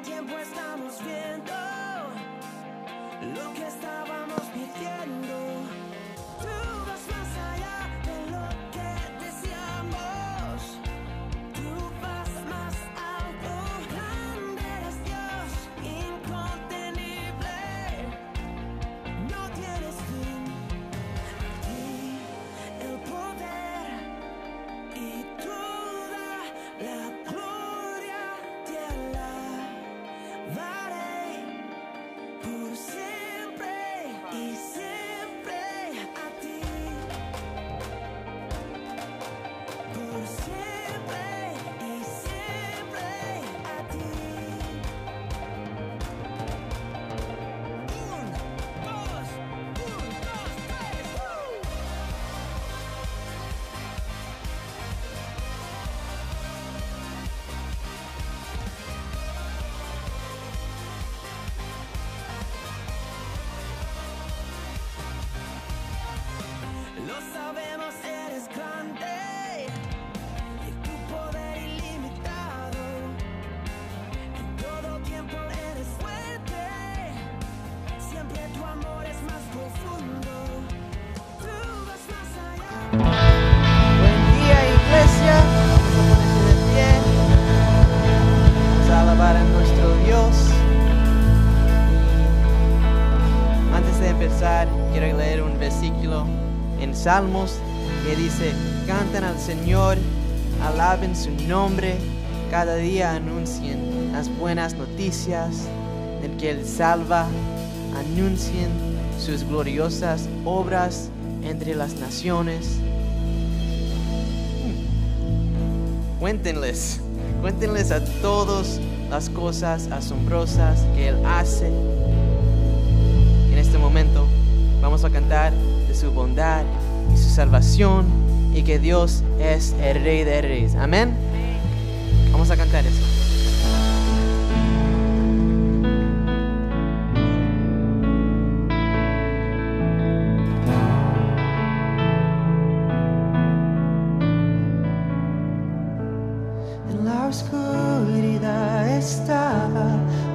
tiempo estamos viendo lo que estábamos pidiendo. Tú vas más allá de lo que deseamos. Tú vas más alto. Grande eres Dios, incontenible. No tienes fin. A ti el poder y toda la gloria te alabaré por siempre y siempre. A ti por siempre y siempre. A ti. 1, 2, 3, 4. Lo sabemos, eres grande y tu poder ilimitado. En todo tiempo eres fuerte, siempre tu amor es más profundo. Tú vas más allá. Buen día, iglesia. Vamos a ponerse de pie. Vamos a alabar a nuestro Dios. Antes de empezar, quiero leer un versículo en Salmos que dice: canten al Señor, alaben su nombre, cada día anuncien las buenas noticias del que Él salva, anuncien sus gloriosas obras entre las naciones. Cuéntenles a todos las cosas asombrosas que Él hace. En este momento vamos a cantar de su bondad y su salvación y que Dios es el Rey de Reyes. Amén. Vamos a cantar eso. En la oscuridad estaba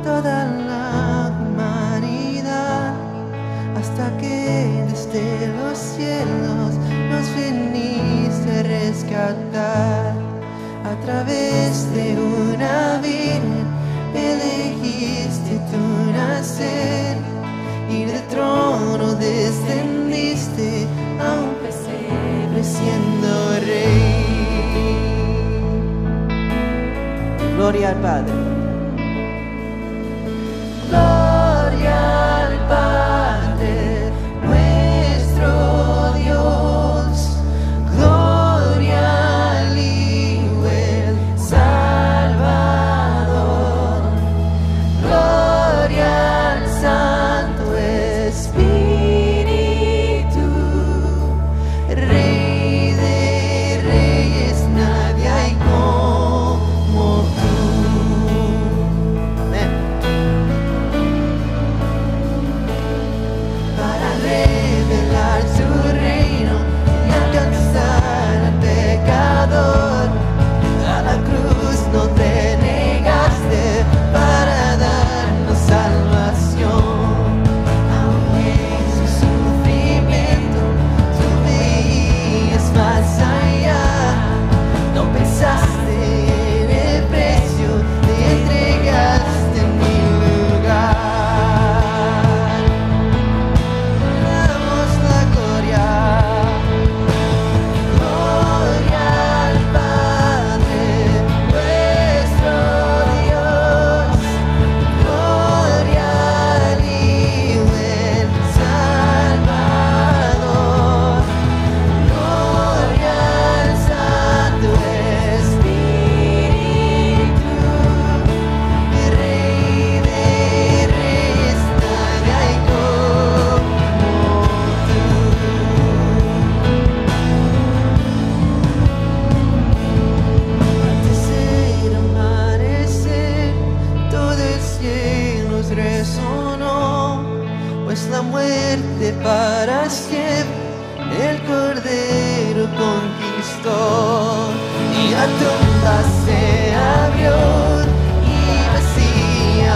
toda la humanidad, hasta que desde los cielos nos viniste a rescatar. A través de una virgen elegiste tu nacer, y del trono descendiste a un pesebre siendo rey. Gloria al Padre. Gloria al Padre, nuestro Dios. Gloria al Hijo, el Salvador. Gloria al Santo Espíritu, Rey de Reyes, nadie hay como tú. Amén. Para revelar su reino y alcanzar al pecador, a la cruz no te negaste para darnos salvación. Aunque en su sufrimiento tú veías más allá, no pensaste en el precio, te entregaste en mi lugar. Damos la gloria. Gloria al Padre, nuestro Dios. Gloria al Hijo, el Salvador. Gloria al Santo Espíritu, Rey de Reyes, nadie hay como tú. Antes del amanecer, todo el cielo resonó, pues la muerte para siempre el Cordero conquistó. Y la tumba se abrió y vacía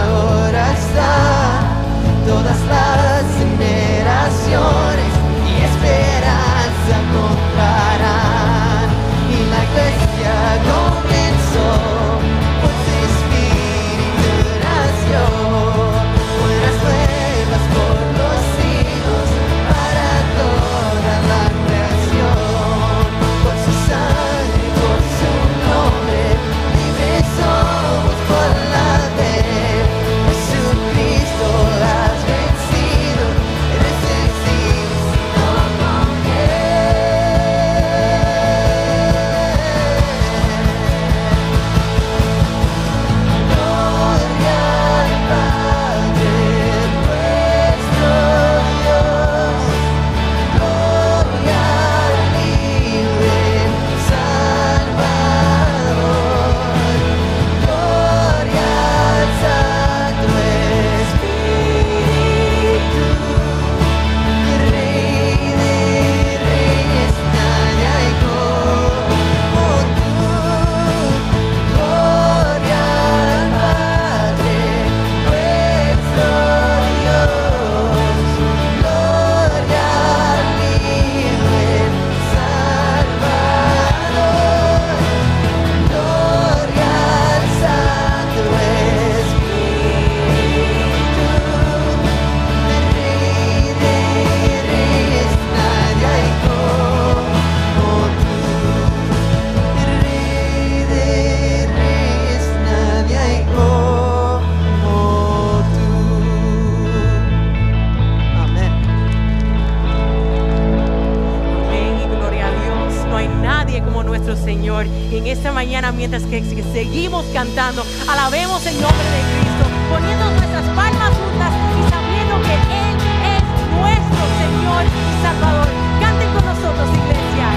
Señor. Y en esta mañana, mientras que seguimos cantando, alabemos el nombre de Cristo, poniendo nuestras palmas juntas y sabiendo que Él es nuestro Señor y Salvador. Canten con nosotros, iglesia.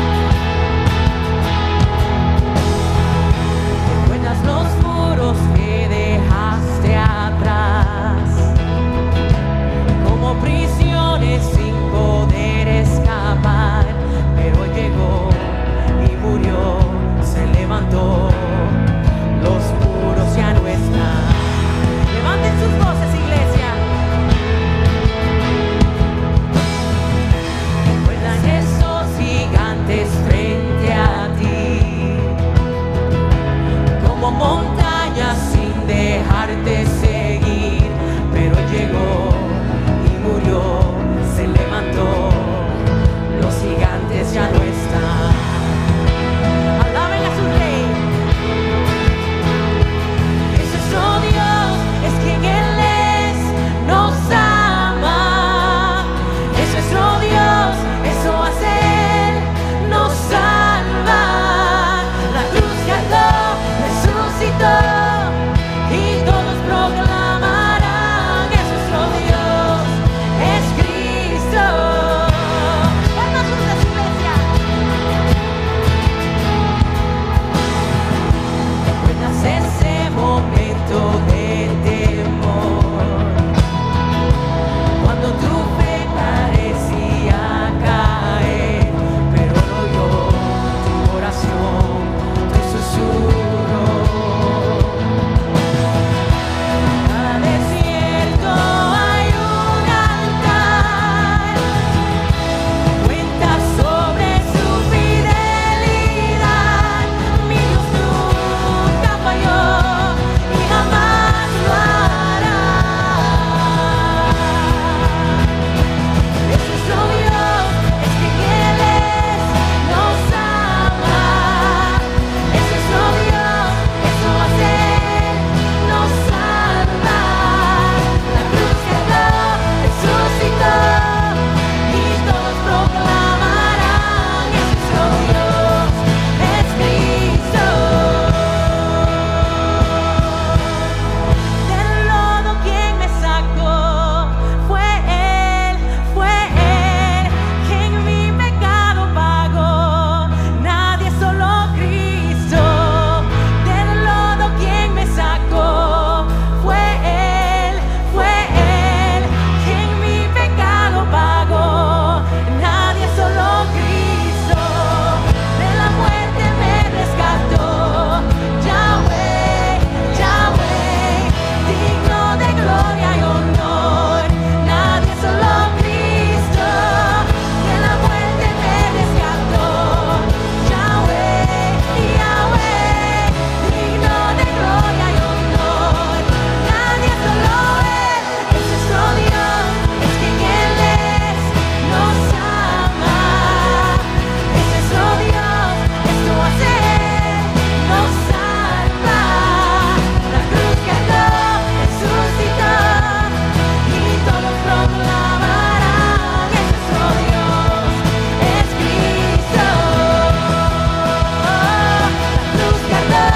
¿Recuerdas los muros que dejaste atrás? Como prisiones sin poder escapar, pero llegó y murió, se levantó, los muros ya no están. Levanten sus voces, iglesia. ¿Recuerdan esos gigantes frente a ti? Como montañas sin dejarte seguir, pero llegó y murió, se levantó, los gigantes ya no están. Alaben a su rey. Es nuestro Dios, es quien Él es, nos ama. Es nuestro Dios, eso hace Él, nos salva. La cruz cargó, resucitó, y todos proclamarán: es nuestro Dios, es Cristo. Palmas juntas, iglesia. ¿Recuerdas ese momento de temor? Cuando tu fe parecía caer, pero no oyó tu oración, tu susurro. Cada desierto hay un altar, cuenta sobre su fidelidad. Mi Dios nunca falló y jamás lo hará. Es nuestro Dios, es quien Él es, nos ama. Es nuestro Dios, eso hace Él, nos salva. La cruz cargó, resucitó, y todos proclamarán: es nuestro Dios, es Cristo. Del lodo quien me sacó fue Él, quien mi pecado pagó, nadie, solo Cristo. Del lodo quien me sacó fue Él, quien mi pecado pagó, nadie, solo Cristo. De la muerte me rescató, Yahweh, digno de gloria y honor, nadie, solo Cristo. De la muerte me rescató, Yahweh, digno de gloria y honor, nadie, solo Él. Es nuestro Dios, es quien Él es, nos ama. Es nuestro Dios, esto hace Él, nos salva. La cruz cargó, resucitó, y todos proclamarán: es nuestro Dios, es Cristo. La cruz cargó,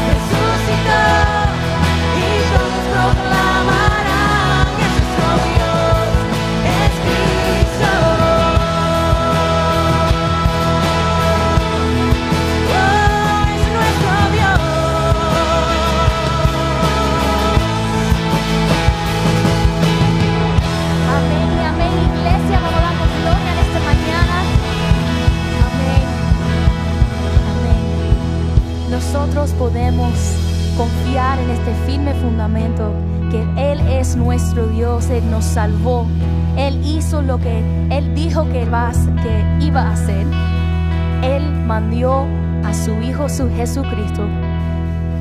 resucitó, y todos proclamarán: es nuestro Dios, es Cristo. Oh, es nuestro Dios. Amén y amén, iglesia. Vamos a darnos gloria en esta mañana. Amén. Amén. Nosotros podemos confiar en este firme fundamento que Él es nuestro Dios. Él nos salvó. Él hizo lo que Él dijo que iba a hacer. Él mandó a su Hijo, su Jesucristo,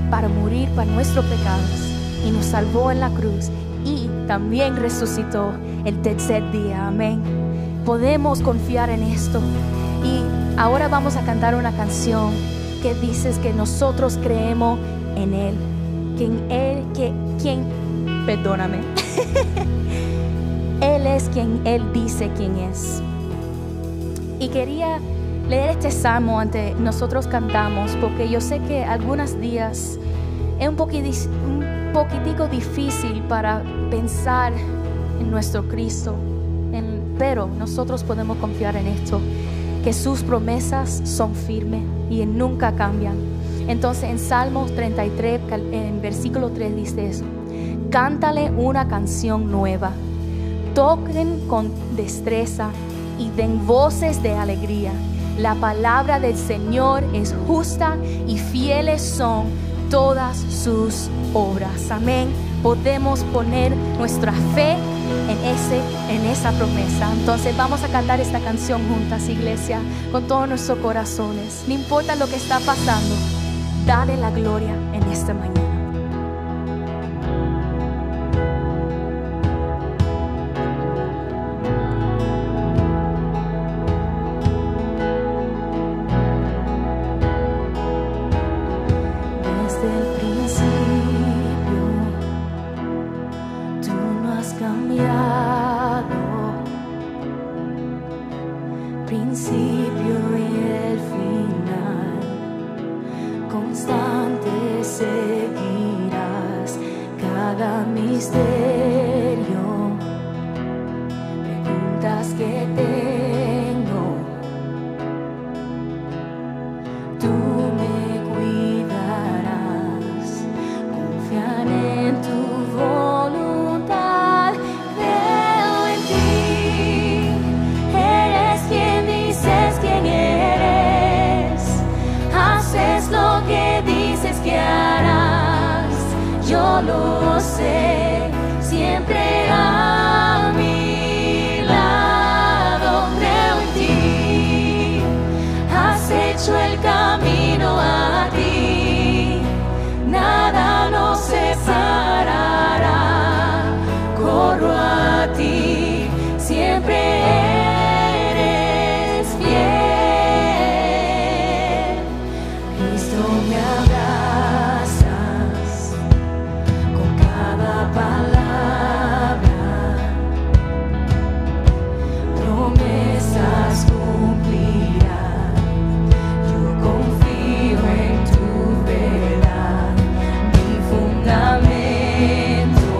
para morir por nuestros pecados, y nos salvó en la cruz, y también resucitó el tercer día. Amén. Podemos confiar en esto. Y ahora vamos a cantar una canción que dice que nosotros creemos en Él, perdóname. Él es quien Él dice quién es. Y quería leer este salmo antes nosotros cantamos, porque yo sé que algunos días es un poquitico difícil para pensar en nuestro Cristo, pero nosotros podemos confiar en esto, que sus promesas son firmes y nunca cambian. Entonces en Salmos 33, en versículo 3 dice eso: cántale una canción nueva, toquen con destreza y den voces de alegría. La palabra del Señor es justa y fieles son todas sus obras. Amén. Podemos poner nuestra fe en esa promesa. Entonces vamos a cantar esta canción juntas, iglesia, con todos nuestros corazones. No importa lo que está pasando, dale la gloria en esta mañana. Principio y el final, constante seguirás cada misterio. Preguntas que tengo, tú me cuidarás. Confían en tu voluntad, creo en ti. Eres quien dices quién eres, haces lo que dices que harás. Yo lo sé, siempre a mi lado. Creo en ti, has hecho el camino a ti, nada nos separará. Corro a ti, siempre eres fiel. Cristo, me abrazas con cada palabra, promesas cumplirás. Yo confío en tu verdad, mi fundamento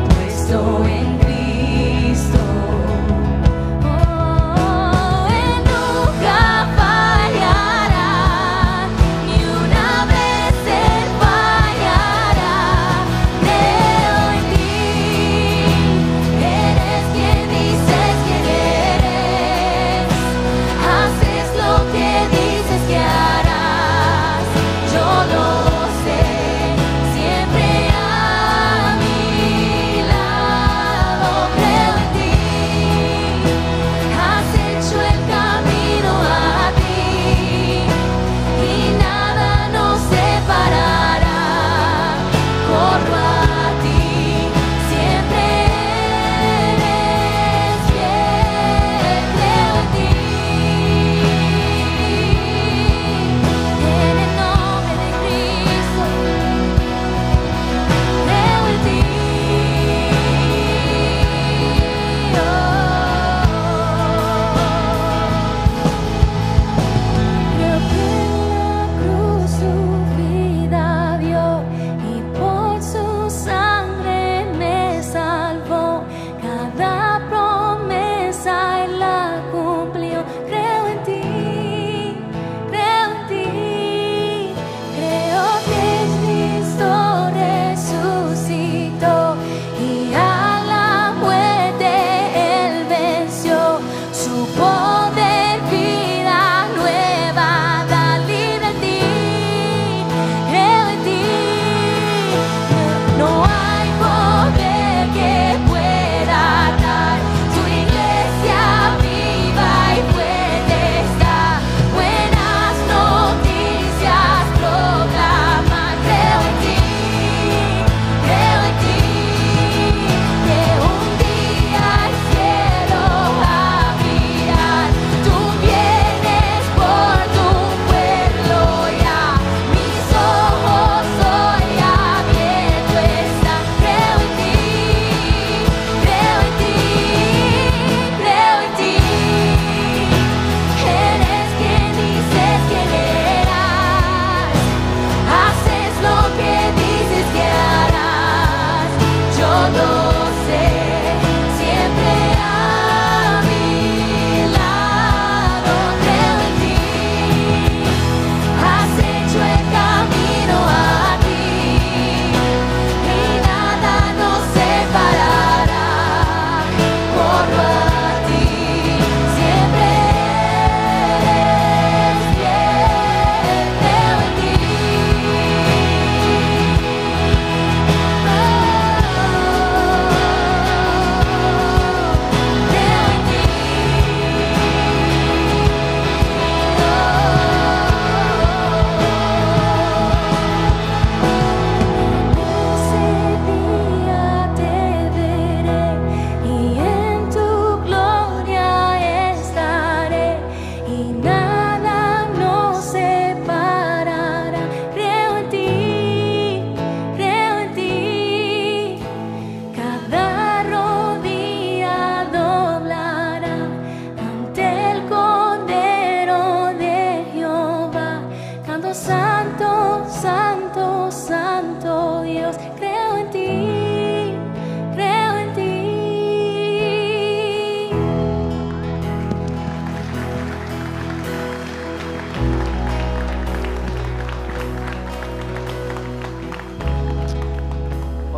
puesto en Cristo. Él nunca fallará, ni una vez Él fallará. Creo en ti, eres quien dices que eres, haces lo que dices que harás. Yo lo sé, siempre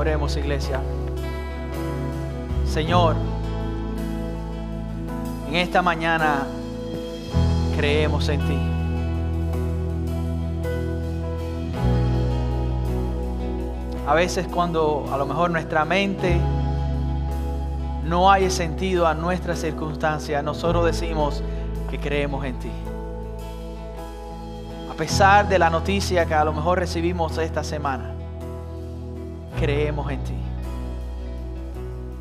Oremos, iglesia. Señor, en esta mañana creemos en ti. A veces cuando a lo mejor nuestra mente no haya sentido a nuestra circunstancia, nosotros decimos que creemos en ti. A pesar de la noticia que a lo mejor recibimos esta semana, creemos en ti.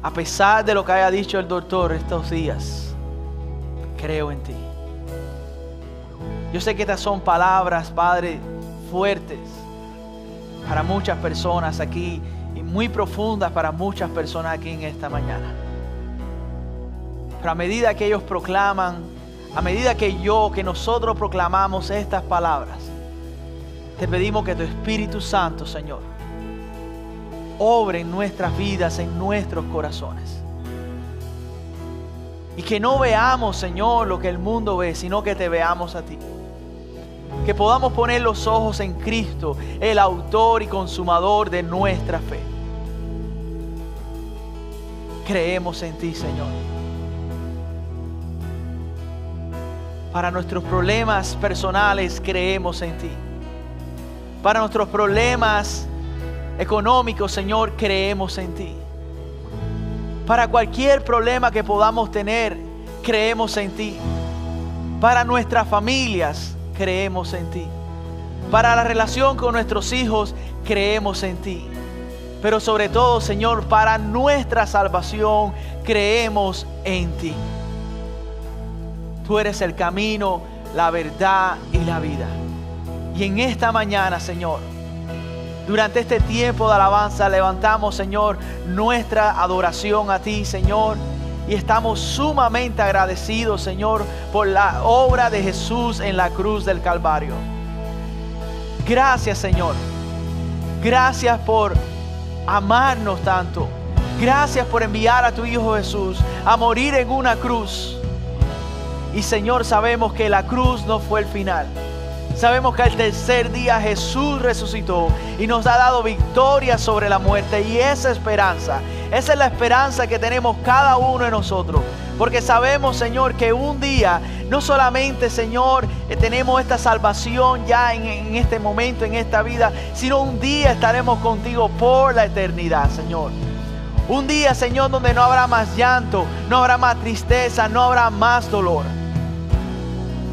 A pesar de lo que haya dicho el doctor estos días, creo en ti. Yo sé que estas son palabras, Padre, fuertes para muchas personas aquí y muy profundas para muchas personas aquí en esta mañana. Pero a medida que ellos proclaman, a medida que nosotros proclamamos estas palabras, te pedimos que tu Espíritu Santo, Señor, obre en nuestras vidas, en nuestros corazones. Y que no veamos, Señor, lo que el mundo ve, sino que te veamos a ti. Que podamos poner los ojos en Cristo, el autor y consumador de nuestra fe. Creemos en ti, Señor. Para nuestros problemas personales, creemos en ti. Para nuestros problemas económicos, Señor, creemos en ti. Para cualquier problema que podamos tener, creemos en ti. Para nuestras familias, creemos en ti. Para la relación con nuestros hijos, creemos en ti. Pero sobre todo, Señor, para nuestra salvación, creemos en ti. Tú eres el camino, la verdad y la vida. Y en esta mañana, Señor, durante este tiempo de alabanza, levantamos, Señor, nuestra adoración a ti, Señor. Y estamos sumamente agradecidos, Señor, por la obra de Jesús en la cruz del Calvario. Gracias, Señor. Gracias por amarnos tanto. Gracias por enviar a tu Hijo Jesús a morir en una cruz. Y, Señor, sabemos que la cruz no fue el final. Sabemos que al tercer día Jesús resucitó y nos ha dado victoria sobre la muerte. Y esa esperanza, esa es la esperanza que tenemos cada uno de nosotros. Porque sabemos, Señor, que un día, no solamente, Señor, tenemos esta salvación ya en este momento, en esta vida, sino un día estaremos contigo por la eternidad, Señor. Un día, Señor, donde no habrá más llanto, no habrá más tristeza, no habrá más dolor.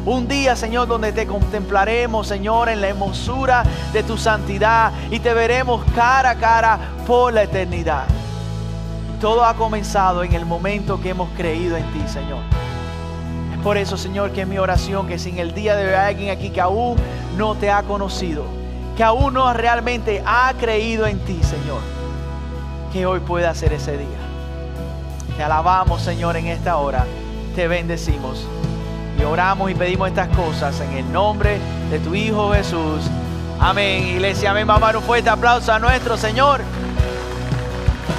Un día, Señor, donde te contemplaremos, Señor, en la hermosura de tu santidad y te veremos cara a cara por la eternidad. Todo ha comenzado en el momento que hemos creído en ti, Señor. Es por eso, Señor, que es mi oración que si en el día de hoy hay alguien aquí que aún no te ha conocido, que aún no realmente ha creído en ti, Señor, que hoy pueda ser ese día. Te alabamos, Señor, en esta hora. Te bendecimos. Y oramos y pedimos estas cosas en el nombre de tu Hijo Jesús. Amén. Iglesia, amén. Vamos a dar un fuerte aplauso a nuestro Señor.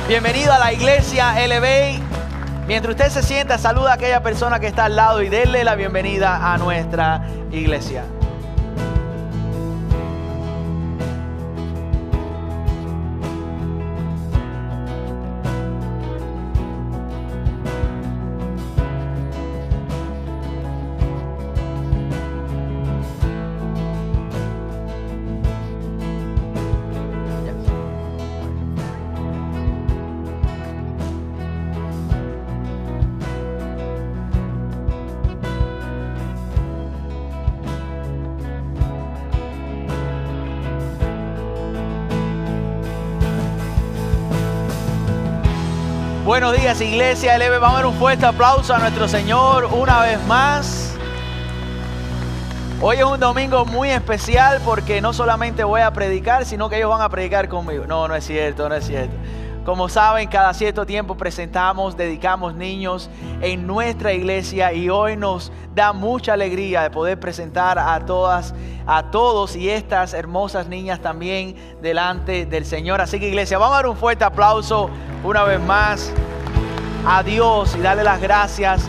Bienvenido a la iglesia LB. Mientras usted se sienta, saluda a aquella persona que está al lado y denle la bienvenida a nuestra iglesia. Buenos días, iglesia LB. Vamos a dar un fuerte aplauso a nuestro Señor una vez más. Hoy es un domingo muy especial porque no solamente voy a predicar, sino que ellos van a predicar conmigo. No es cierto, no es cierto. Como saben, cada cierto tiempo dedicamos niños en nuestra iglesia y hoy nos da mucha alegría de poder presentar a todos y estas hermosas niñas también delante del Señor. Así que, iglesia, vamos a dar un fuerte aplauso una vez más a Dios y darle las gracias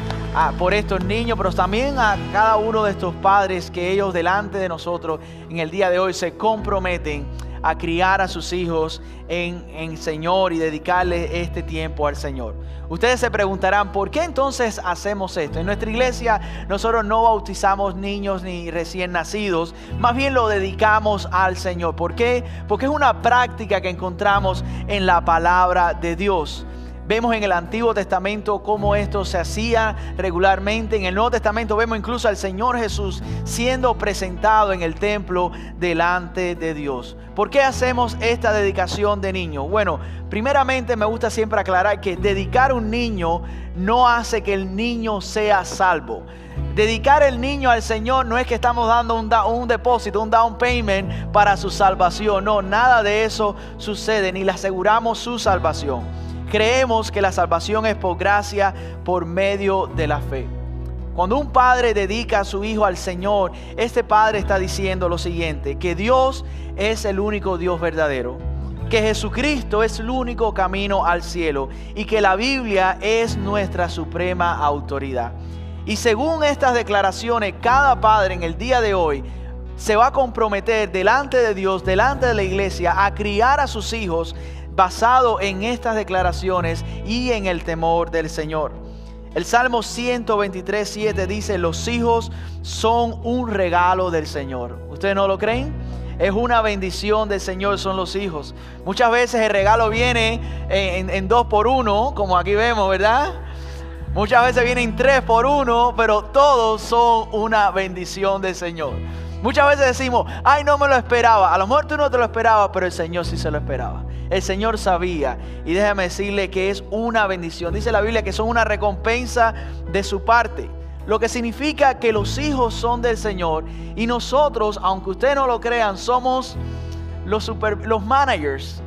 por estos niños, pero también a cada uno de estos padres que ellos delante de nosotros en el día de hoy se comprometen a criar a sus hijos en el Señor y dedicarle este tiempo al Señor. Ustedes se preguntarán, ¿por qué entonces hacemos esto? En nuestra iglesia nosotros no bautizamos niños ni recién nacidos, más bien lo dedicamos al Señor. ¿Por qué? Porque es una práctica que encontramos en la palabra de Dios. Vemos en el Antiguo Testamento cómo esto se hacía regularmente. En el Nuevo Testamento vemos incluso al Señor Jesús siendo presentado en el templo delante de Dios. ¿Por qué hacemos esta dedicación de niños? Bueno, primeramente me gusta siempre aclarar que dedicar un niño no hace que el niño sea salvo. Dedicar el niño al Señor no es que estamos dando un depósito, un down payment para su salvación. No, nada de eso sucede, ni le aseguramos su salvación. Creemos que la salvación es por gracia, por medio de la fe. Cuando un padre dedica a su hijo al Señor, este padre está diciendo lo siguiente: que Dios es el único Dios verdadero, que Jesucristo es el único camino al cielo y que la Biblia es nuestra suprema autoridad. Y según estas declaraciones, cada padre en el día de hoy se va a comprometer delante de Dios, delante de la iglesia, a criar a sus hijos basado en estas declaraciones y en el temor del Señor. El Salmo 123:7 dice: los hijos son un regalo del Señor. ¿Ustedes no lo creen? Es una bendición del Señor, son los hijos. Muchas veces el regalo viene en 2x1, como aquí vemos, ¿verdad? Muchas veces viene en 3x1, pero todos son una bendición del Señor. Muchas veces decimos: ay, no me lo esperaba. A lo mejor tú no te lo esperabas, pero el Señor sí se lo esperaba. El Señor sabía, y déjame decirle que es una bendición. Dice la Biblia que son una recompensa de su parte, lo que significa que los hijos son del Señor y nosotros, aunque ustedes no lo crean, somos los managers.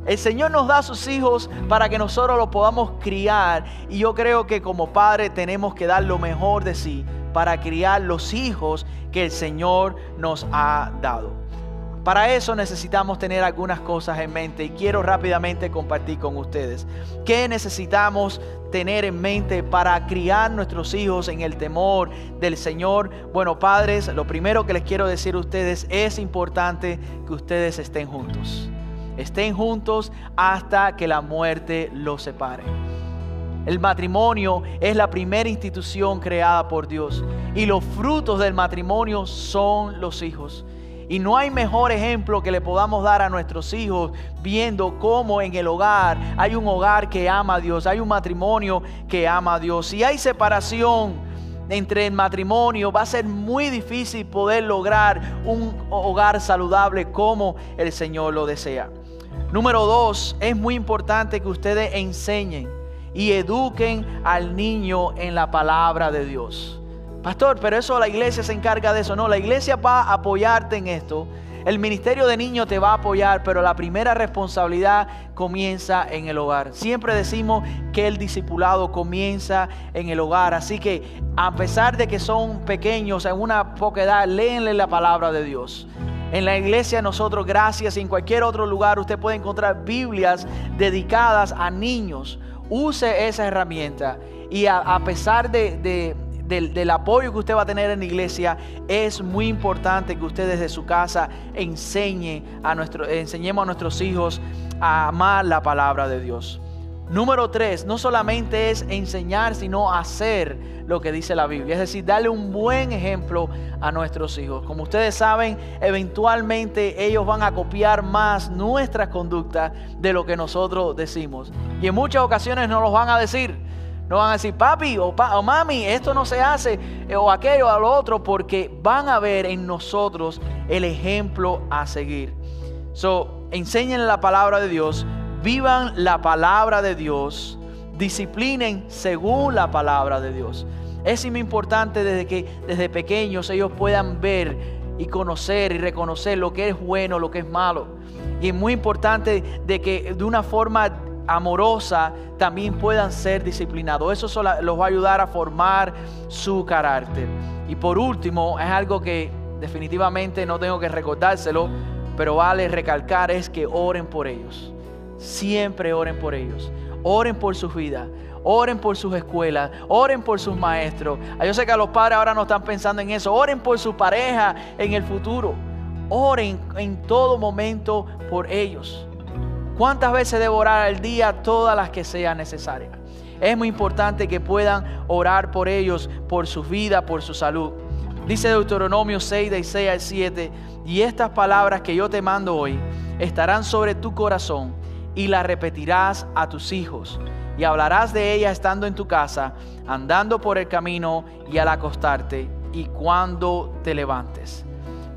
El Señor nos da a sus hijos para que nosotros los podamos criar, y yo creo que como padre tenemos que dar lo mejor de sí para criar los hijos que el Señor nos ha dado. Para eso necesitamos tener algunas cosas en mente y quiero rápidamente compartir con ustedes. ¿Qué necesitamos tener en mente para criar nuestros hijos en el temor del Señor? Bueno, padres, lo primero que les quiero decir a ustedes: es importante que ustedes estén juntos. Estén juntos hasta que la muerte los separe. El matrimonio es la primera institución creada por Dios y los frutos del matrimonio son los hijos. Y no hay mejor ejemplo que le podamos dar a nuestros hijos viendo cómo en el hogar hay un hogar que ama a Dios, hay un matrimonio que ama a Dios. Si hay separación entre el matrimonio, va a ser muy difícil poder lograr un hogar saludable como el Señor lo desea. Número 2, es muy importante que ustedes enseñen y eduquen al niño en la palabra de Dios. Pastor, pero eso la iglesia se encarga de eso. No, la iglesia va a apoyarte en esto. El ministerio de niños te va a apoyar, pero la primera responsabilidad comienza en el hogar. Siempre decimos que el discipulado comienza en el hogar. Así que a pesar de que son pequeños, en una poca edad, léenle la palabra de Dios. En la iglesia nosotros, gracias, y en cualquier otro lugar usted puede encontrar Biblias dedicadas a niños. Use esa herramienta y a pesar del apoyo que usted va a tener en la iglesia, es muy importante que usted desde su casa enseñemos a nuestros hijos a amar la palabra de Dios. Número 3, no solamente es enseñar, sino hacer lo que dice la Biblia. Es decir, darle un buen ejemplo a nuestros hijos. Como ustedes saben, eventualmente ellos van a copiar más nuestras conductas de lo que nosotros decimos. Y en muchas ocasiones nos los van a decir. No van a decir: papi o mami, esto no se hace, o aquello o lo otro, porque van a ver en nosotros el ejemplo a seguir. Enséñenle la palabra de Dios, vivan la palabra de Dios, disciplinen según la palabra de Dios. Es muy importante desde pequeños ellos puedan ver y conocer y reconocer lo que es bueno, lo que es malo. Y es muy importante de que de una forma amorosa también puedan ser disciplinados. Eso los va a ayudar a formar su carácter. Y por último, es algo que definitivamente no tengo que recordárselo, pero vale recalcar, es que oren por ellos. Siempre oren por ellos. Oren por sus vidas, oren por sus escuelas, oren por sus maestros. Yo sé que a los padres ahora no están pensando en eso. Oren por su pareja en el futuro. Oren en todo momento por ellos. ¿Cuántas veces debo orar al día? Todas las que sean necesarias. Es muy importante que puedan orar por ellos, por su vida, por su salud. Dice Deuteronomio 6, de 6 al 7, y estas palabras que yo te mando hoy estarán sobre tu corazón y las repetirás a tus hijos y hablarás de ellas estando en tu casa, andando por el camino y al acostarte y cuando te levantes.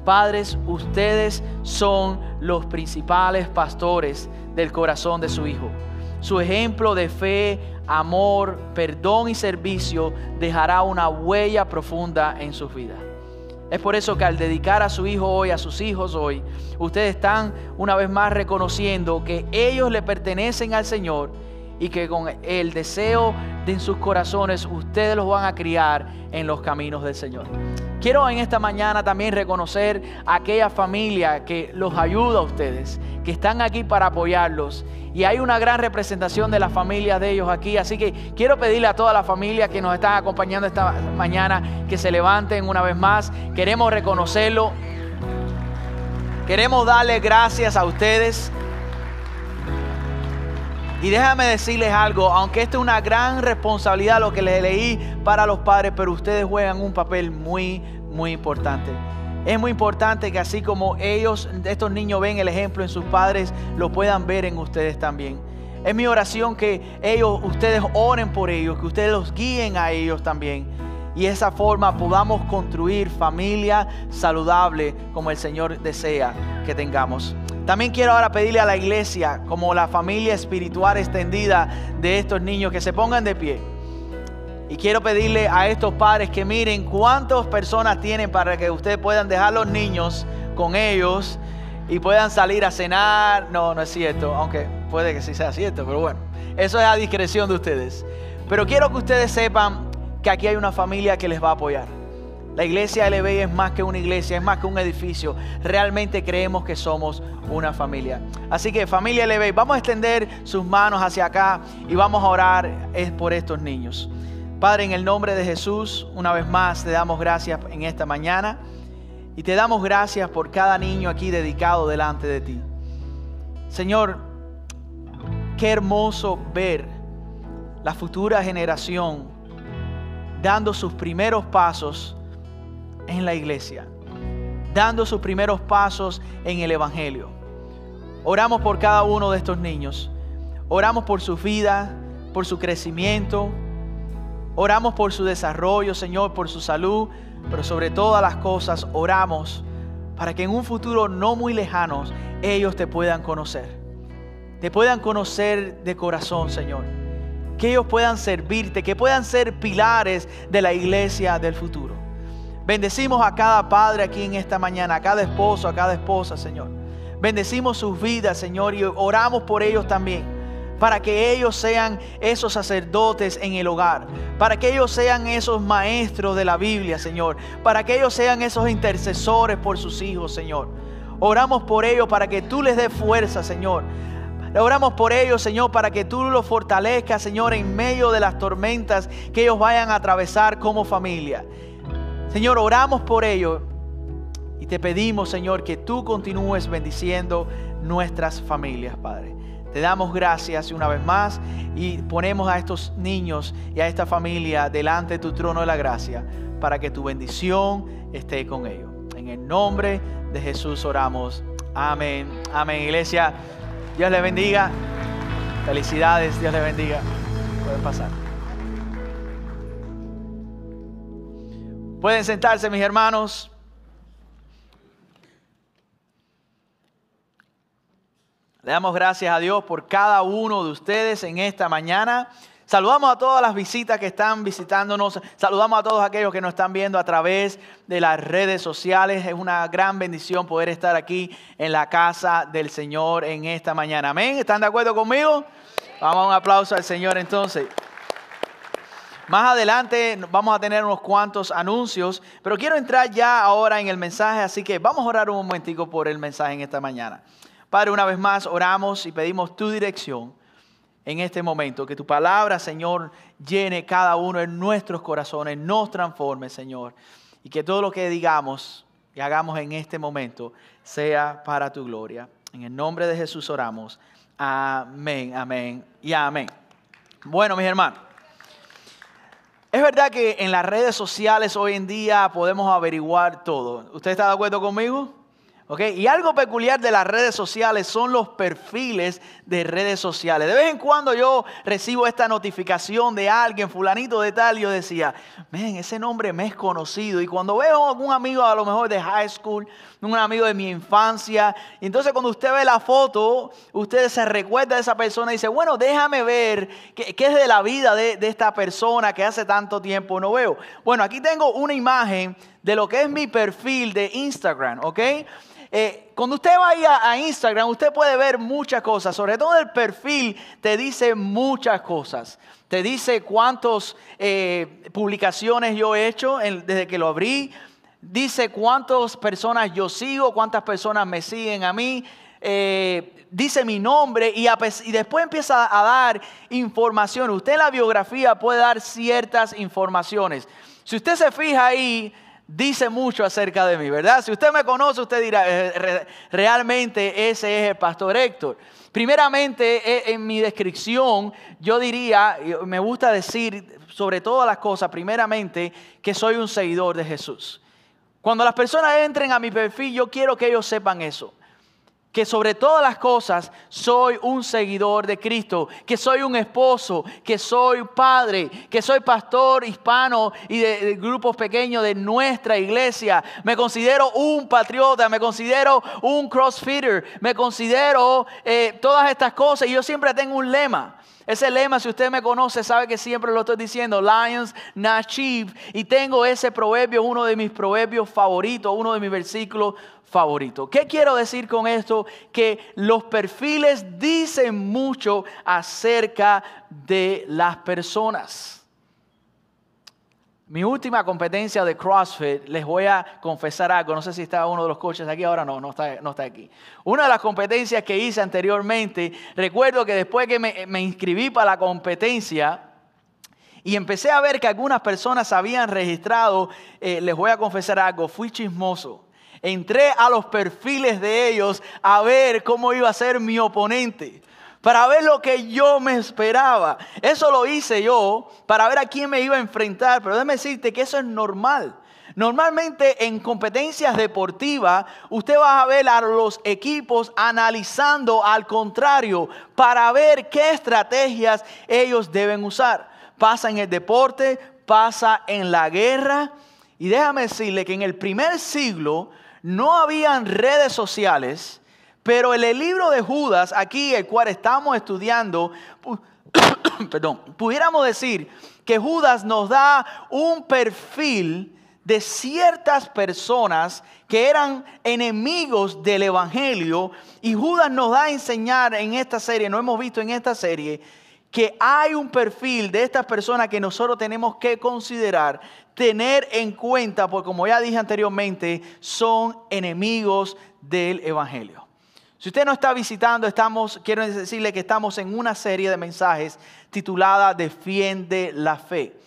Padres, ustedes son los principales pastores del corazón de su hijo. Su ejemplo de fe, amor, perdón y servicio dejará una huella profunda en sus vidas. Es por eso que al dedicar a su hijo hoy, a sus hijos hoy, ustedes están una vez más reconociendo que ellos le pertenecen al Señor y que con el deseo de en sus corazones ustedes los van a criar en los caminos del Señor. Quiero en esta mañana también reconocer a aquella familia que los ayuda a ustedes, que están aquí para apoyarlos. Y hay una gran representación de las familias de ellos aquí. Así que quiero pedirle a toda la familia que nos están acompañando esta mañana que se levanten una vez más. Queremos reconocerlo. Queremos darle gracias a ustedes. Y déjame decirles algo, aunque esto es una gran responsabilidad lo que les leí para los padres, pero ustedes juegan un papel muy importante. Es muy importante que así como estos niños ven el ejemplo en sus padres, lo puedan ver en ustedes también. Es mi oración que ustedes oren por ellos, que ustedes los guíen a ellos también. Y de esa forma podamos construir familia saludable como el Señor desea que tengamos. También quiero ahora pedirle a la iglesia, como la familia espiritual extendida de estos niños, que se pongan de pie. Y quiero pedirle a estos padres que miren cuántas personas tienen para que ustedes puedan dejar los niños con ellos y puedan salir a cenar. No es cierto, aunque puede que sí sea cierto, pero bueno, eso es a discreción de ustedes. Pero quiero que ustedes sepan que aquí hay una familia que les va a apoyar. La iglesia LB es más que una iglesia, es más que un edificio. Realmente creemos que somos una familia. Así que familia LB, vamos a extender sus manos hacia acá y vamos a orar por estos niños. Padre, en el nombre de Jesús, una vez más te damos gracias en esta mañana y te damos gracias por cada niño aquí dedicado delante de ti. Señor, qué hermoso ver la futura generación dando sus primeros pasos en la iglesia, dando sus primeros pasos en el evangelio. Oramos por cada uno de estos niños, oramos por su vida, por su crecimiento, oramos por su desarrollo, Señor, por su salud, pero sobre todas las cosas oramos para que en un futuro no muy lejano ellos te puedan conocer de corazón, Señor, que ellos puedan servirte, que puedan ser pilares de la iglesia del futuro. Bendecimos a cada padre aquí en esta mañana, a cada esposo, a cada esposa, Señor. Bendecimos sus vidas, Señor, y oramos por ellos también, para que ellos sean esos sacerdotes en el hogar, para que ellos sean esos maestros de la Biblia, Señor, para que ellos sean esos intercesores por sus hijos, Señor. Oramos por ellos para que tú les des fuerza, Señor. Oramos por ellos, Señor, para que tú los fortalezcas, Señor, en medio de las tormentas que ellos vayan a atravesar como familia. Señor, oramos por ellos y te pedimos, Señor, que tú continúes bendiciendo nuestras familias, Padre. Te damos gracias una vez más y ponemos a estos niños y a esta familia delante de tu trono de la gracia para que tu bendición esté con ellos. En el nombre de Jesús oramos. Amén. Amén, iglesia. Dios les bendiga. Felicidades. Dios les bendiga. Pueden pasar. Pueden sentarse, mis hermanos. Le damos gracias a Dios por cada uno de ustedes en esta mañana. Saludamos a todas las visitas que están visitándonos. Saludamos a todos aquellos que nos están viendo a través de las redes sociales. Es una gran bendición poder estar aquí en la casa del Señor en esta mañana. Amén. ¿Están de acuerdo conmigo? Vamos a dar un aplauso al Señor entonces. Más adelante vamos a tener unos cuantos anuncios, pero quiero entrar ya ahora en el mensaje, así que vamos a orar un momentico por el mensaje en esta mañana. Padre, una vez más oramos y pedimos tu dirección en este momento, que tu palabra, Señor, llene cada uno de nuestros corazones, nos transforme, Señor, y que todo lo que digamos y hagamos en este momento sea para tu gloria. En el nombre de Jesús oramos. Amén, amén y amén. Bueno, mis hermanos, es verdad que en las redes sociales hoy en día podemos averiguar todo. ¿Usted está de acuerdo conmigo? ¿Okay? Y algo peculiar de las redes sociales son los perfiles de redes sociales. De vez en cuando yo recibo esta notificación de alguien, fulanito de tal, y yo decía, ese nombre me es conocido. Y cuando veo a algún amigo a lo mejor de high school, un amigo de mi infancia, y entonces cuando usted ve la foto, usted se recuerda de esa persona y dice, bueno, déjame ver qué es de la vida de esta persona que hace tanto tiempo no veo. Bueno, aquí tengo una imagen de lo que es mi perfil de Instagram, ¿ok? Cuando usted vaya a Instagram, usted puede ver muchas cosas. Sobre todo el perfil te dice muchas cosas. Te dice cuántas publicaciones yo he hecho desde que lo abrí. Dice cuántas personas yo sigo, cuántas personas me siguen a mí. Dice mi nombre y después empieza a dar información. Usted en la biografía puede dar ciertas informaciones. Si usted se fija ahí, dice mucho acerca de mí, ¿verdad? Si usted me conoce, usted dirá, realmente ese es el pastor Héctor. Primeramente, en mi descripción, yo diría, me gusta decir sobre todas las cosas, primeramente, que soy un seguidor de Jesús. Cuando las personas entren a mi perfil, yo quiero que ellos sepan eso. Que sobre todas las cosas soy un seguidor de Cristo, que soy un esposo, que soy padre, que soy pastor hispano y de grupos pequeños de nuestra iglesia. Me considero un patriota, me considero un crossfitter, me considero todas estas cosas y yo siempre tengo un lema. Ese lema, si usted me conoce, sabe que siempre lo estoy diciendo, Lions, not sheep. Y tengo ese proverbio, uno de mis proverbios favoritos, uno de mis versículos favoritos. ¿Qué quiero decir con esto? Que los perfiles dicen mucho acerca de las personas. Mi última competencia de CrossFit, les voy a confesar algo. No sé si está uno de los coaches aquí, ahora no está aquí. Una de las competencias que hice anteriormente, recuerdo que después que me inscribí para la competencia y empecé a ver que algunas personas habían registrado, les voy a confesar algo, fui chismoso. Entré a los perfiles de ellos a ver cómo iba a ser mi oponente. Para ver lo que yo me esperaba. Eso lo hice yo para ver a quién me iba a enfrentar. Pero déjame decirte que eso es normal. Normalmente en competencias deportivas usted va a ver a los equipos analizando al contrario para ver qué estrategias ellos deben usar. Pasa en el deporte, pasa en la guerra. Y déjame decirle que en el primer siglo no habían redes sociales. Pero en el libro de Judas, aquí el cual estamos estudiando, pudiéramos decir que Judas nos da un perfil de ciertas personas que eran enemigos del evangelio. Y Judas nos da a enseñar en esta serie, no hemos visto en esta serie, que hay un perfil de estas personas que nosotros tenemos que considerar, tener en cuenta, porque como ya dije anteriormente, son enemigos del evangelio. Si usted no está visitando, quiero decirle que estamos en una serie de mensajes titulada Defiende la Fe.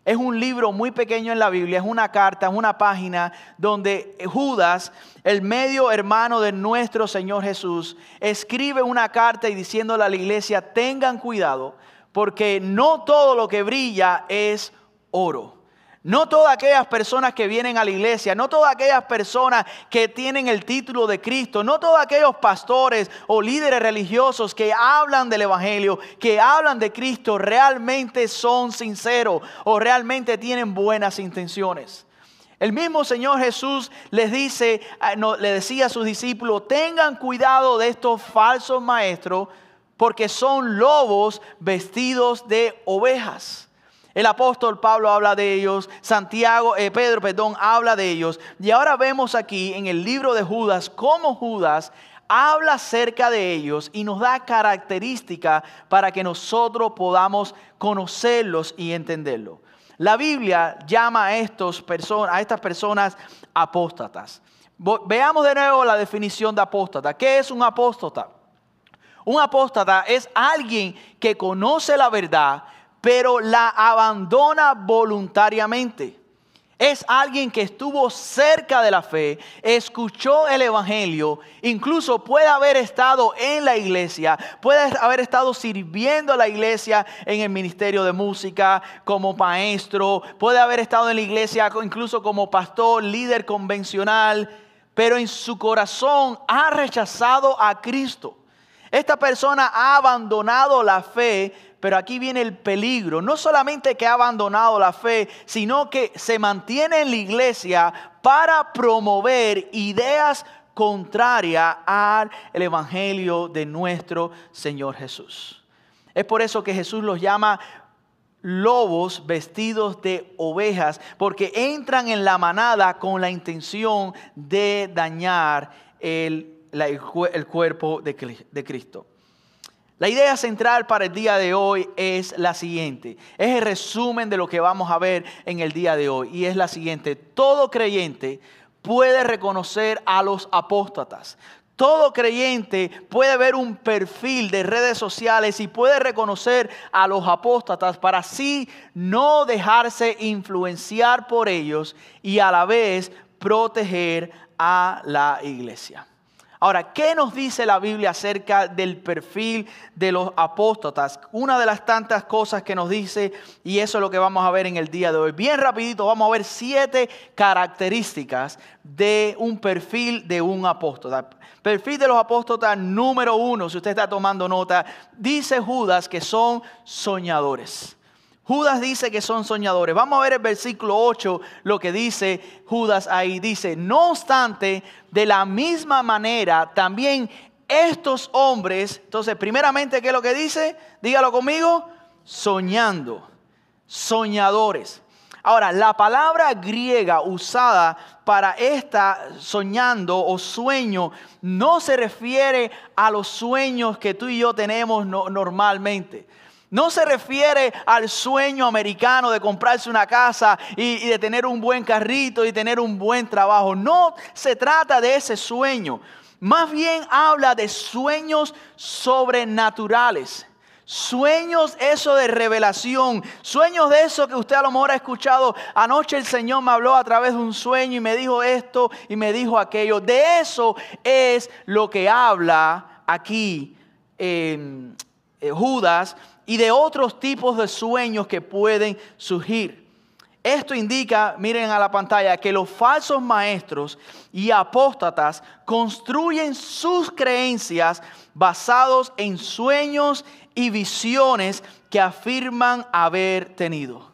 Es un libro muy pequeño en la Biblia, es una carta, es una página donde Judas, el medio hermano de nuestro Señor Jesús, escribe una carta y diciéndole a la iglesia, tengan cuidado, porque no todo lo que brilla es oro. No todas aquellas personas que vienen a la iglesia, no todas aquellas personas que tienen el título de Cristo, no todos aquellos pastores o líderes religiosos que hablan del evangelio, que hablan de Cristo, realmente son sinceros o realmente tienen buenas intenciones. El mismo Señor Jesús le decía a sus discípulos, tengan cuidado de estos falsos maestros porque son lobos vestidos de ovejas. El apóstol Pablo habla de ellos, Pedro habla de ellos. Y ahora vemos aquí en el libro de Judas cómo Judas habla acerca de ellos y nos da características para que nosotros podamos conocerlos y entenderlos. La Biblia llama a estas personas apóstatas. Veamos de nuevo la definición de apóstata. ¿Qué es un apóstata? Un apóstata es alguien que conoce la verdad, pero la abandona voluntariamente. Es alguien que estuvo cerca de la fe, escuchó el evangelio, incluso puede haber estado en la iglesia, puede haber estado sirviendo a la iglesia en el ministerio de música, como maestro, puede haber estado en la iglesia incluso como pastor, líder convencional, pero en su corazón ha rechazado a Cristo. Esta persona ha abandonado la fe. Pero aquí viene el peligro, no solamente que ha abandonado la fe, sino que se mantiene en la iglesia para promover ideas contrarias al evangelio de nuestro Señor Jesús. Es por eso que Jesús los llama lobos vestidos de ovejas, porque entran en la manada con la intención de dañar el cuerpo de Cristo. La idea central para el día de hoy es la siguiente. Es el resumen de lo que vamos a ver en el día de hoy. Y es la siguiente. Todo creyente puede reconocer a los apóstatas. Todo creyente puede ver un perfil de redes sociales y puede reconocer a los apóstatas para así no dejarse influenciar por ellos y a la vez proteger a la iglesia. Ahora, ¿qué nos dice la Biblia acerca del perfil de los apóstatas? Una de las tantas cosas que nos dice, y eso es lo que vamos a ver en el día de hoy. Bien rapidito, vamos a ver 7 características de un perfil de un apóstata. Perfil de los apóstatas número 1, si usted está tomando nota, dice Judas que son soñadores. Judas dice que son soñadores. Vamos a ver el versículo 8, lo que dice Judas ahí. Dice, no obstante, de la misma manera, también estos hombres, entonces primeramente, ¿qué es lo que dice? Dígalo conmigo, soñando, soñadores. Ahora, la palabra griega usada para esta soñando o sueño no se refiere a los sueños que tú y yo tenemos normalmente. No se refiere al sueño americano de comprarse una casa y de tener un buen carrito y tener un buen trabajo. No se trata de ese sueño. Más bien habla de sueños sobrenaturales. Sueños eso de revelación. Sueños de eso que usted a lo mejor ha escuchado. Anoche el Señor me habló a través de un sueño y me dijo esto y me dijo aquello. De eso es lo que habla aquí Judas. Y de otros tipos de sueños que pueden surgir. Esto indica, miren a la pantalla, que los falsos maestros y apóstatas construyen sus creencias basados en sueños y visiones que afirman haber tenido.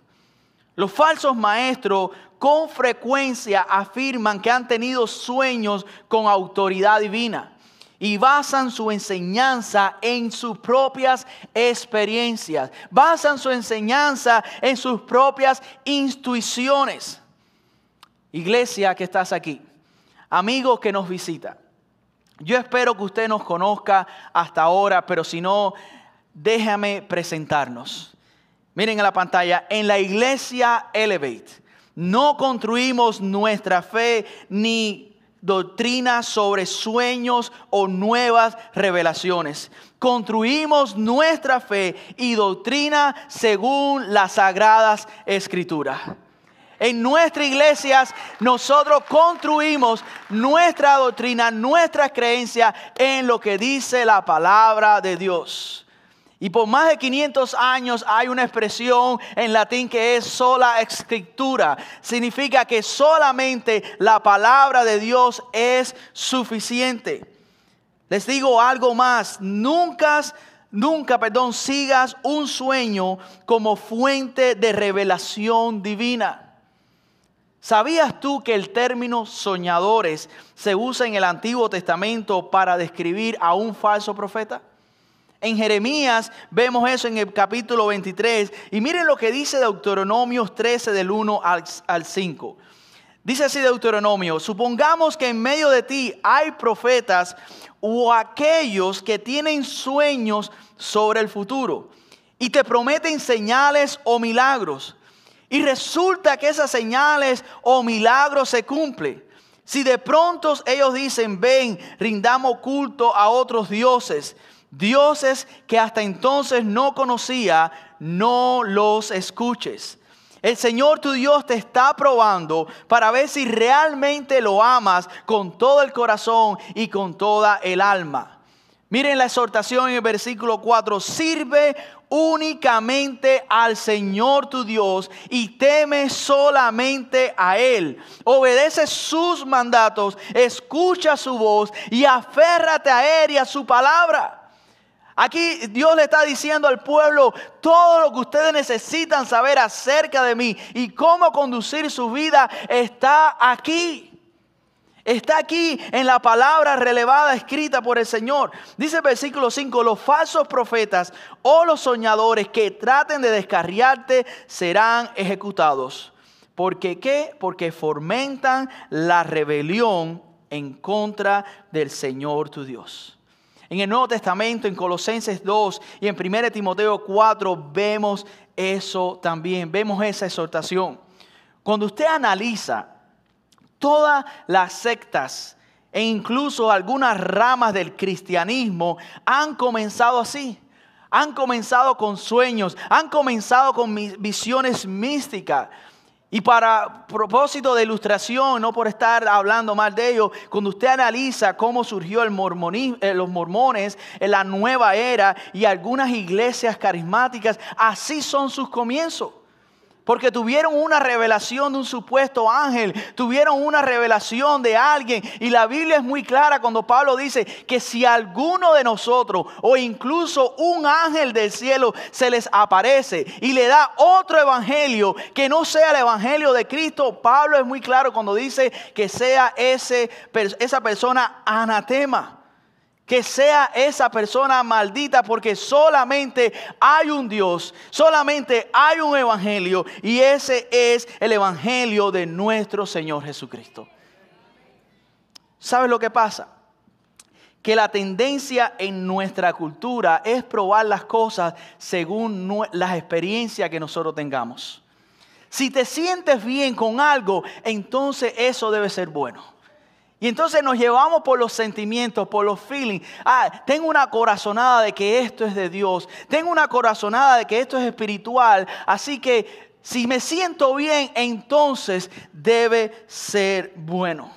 Los falsos maestros con frecuencia afirman que han tenido sueños con autoridad divina. Y basan su enseñanza en sus propias experiencias. Basan su enseñanza en sus propias intuiciones. Iglesia que estás aquí. Amigo que nos visita. Yo espero que usted nos conozca hasta ahora, pero si no, déjame presentarnos. Miren en la pantalla, en la iglesia Elevate no construimos nuestra fe ni doctrina sobre sueños o nuevas revelaciones. Construimos nuestra fe y doctrina según las sagradas escrituras. En nuestras iglesias nosotros construimos nuestra doctrina, nuestras creencias en lo que dice la palabra de Dios. Y por más de 500 años hay una expresión en latín que es sola escritura. Significa que solamente la palabra de Dios es suficiente. Les digo algo más. Nunca sigas un sueño como fuente de revelación divina. ¿Sabías tú que el término soñadores se usa en el Antiguo Testamento para describir a un falso profeta? En Jeremías vemos eso en el capítulo 23. Y miren lo que dice Deuteronomio 13 del 1 al 5. Dice así Deuteronomio: supongamos que en medio de ti hay profetas o aquellos que tienen sueños sobre el futuro y te prometen señales o milagros. Y resulta que esas señales o milagros se cumplen. Si de pronto ellos dicen, ven, rindamos culto a otros dioses, dioses que hasta entonces no conocía, no los escuches. El Señor tu Dios te está probando para ver si realmente lo amas con todo el corazón y con toda el alma. Miren la exhortación en el versículo 4. Sirve únicamente al Señor tu Dios y teme solamente a Él. Obedece sus mandatos, escucha su voz y aférrate a Él y a su palabra. Aquí Dios le está diciendo al pueblo todo lo que ustedes necesitan saber acerca de mí y cómo conducir su vida está aquí. Está aquí en la palabra relevada escrita por el Señor. Dice el versículo 5, los falsos profetas o los soñadores que traten de descarriarte serán ejecutados. ¿Por qué qué? Porque fomentan la rebelión en contra del Señor tu Dios. En el Nuevo Testamento, en Colosenses 2 y en 1 Timoteo 4 vemos eso también, vemos esa exhortación. Cuando usted analiza todas las sectas e incluso algunas ramas del cristianismo han comenzado así. Han comenzado con sueños, han comenzado con visiones místicas. Y para propósito de ilustración, no por estar hablando mal de ello, cuando usted analiza cómo surgió el mormonismo, los mormones en la nueva era y algunas iglesias carismáticas, así son sus comienzos. Porque tuvieron una revelación de un supuesto ángel, tuvieron una revelación de alguien. Y la Biblia es muy clara cuando Pablo dice que si alguno de nosotros o incluso un ángel del cielo se les aparece y le da otro evangelio que no sea el evangelio de Cristo, Pablo es muy claro cuando dice que sea esa persona anatema. Que sea esa persona maldita, porque solamente hay un Dios, solamente hay un evangelio y ese es el evangelio de nuestro Señor Jesucristo. ¿Sabes lo que pasa? Que la tendencia en nuestra cultura es probar las cosas según las experiencias que nosotros tengamos. Si te sientes bien con algo, entonces eso debe ser bueno. Y entonces nos llevamos por los sentimientos, por los feelings. Tengo una corazonada de que esto es de Dios. Tengo una corazonada de que esto es espiritual. Así que si me siento bien, entonces debe ser bueno.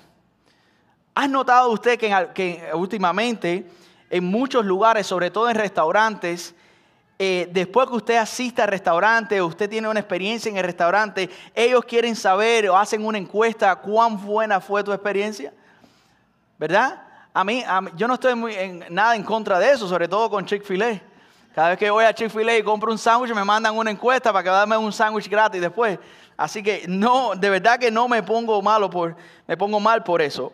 ¿Has notado usted que últimamente en muchos lugares, sobre todo en restaurantes, después que usted asista al restaurante o usted tiene una experiencia en el restaurante, ellos quieren saber o hacen una encuesta cuán buena fue tu experiencia? ¿Verdad? Yo no estoy nada en contra de eso, sobre todo con Chick-fil-A. Cada vez que voy a Chick-fil-A y compro un sándwich, me mandan una encuesta para que darme un sándwich gratis después. Así que no, de verdad que no me pongo mal por eso.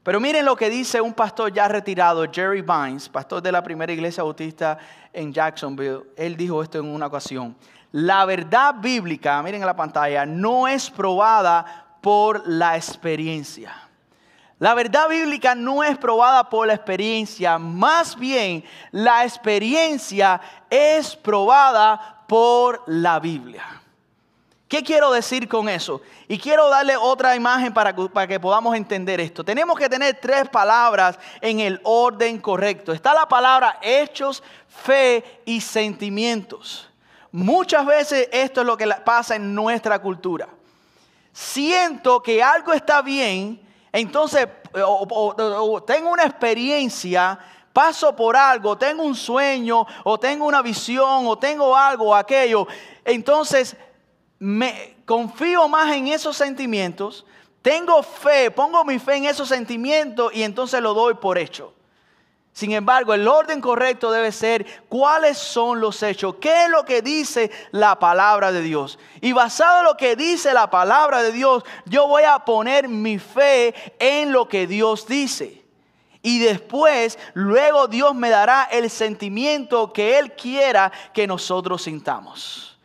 Pero miren lo que dice un pastor ya retirado, Jerry Vines, pastor de la primera iglesia bautista en Jacksonville. Él dijo esto en una ocasión. La verdad bíblica, miren en la pantalla, no es probada por la experiencia. La verdad bíblica no es probada por la experiencia, más bien la experiencia es probada por la Biblia. ¿Qué quiero decir con eso? Y quiero darle otra imagen para que podamos entender esto. Tenemos que tener 3 palabras en el orden correcto. Está la palabra hechos, fe y sentimientos. Muchas veces esto es lo que pasa en nuestra cultura. Siento que algo está bien. Entonces, tengo una experiencia, paso por algo, tengo un sueño, o tengo una visión, o tengo algo o aquello. Entonces, confío más en esos sentimientos, tengo fe, pongo mi fe en esos sentimientos y entonces lo doy por hecho. Sin embargo, el orden correcto debe ser cuáles son los hechos, qué es lo que dice la palabra de Dios. Y basado en lo que dice la palabra de Dios, yo voy a poner mi fe en lo que Dios dice. Y después, luego Dios me dará el sentimiento que Él quiera que nosotros sintamos.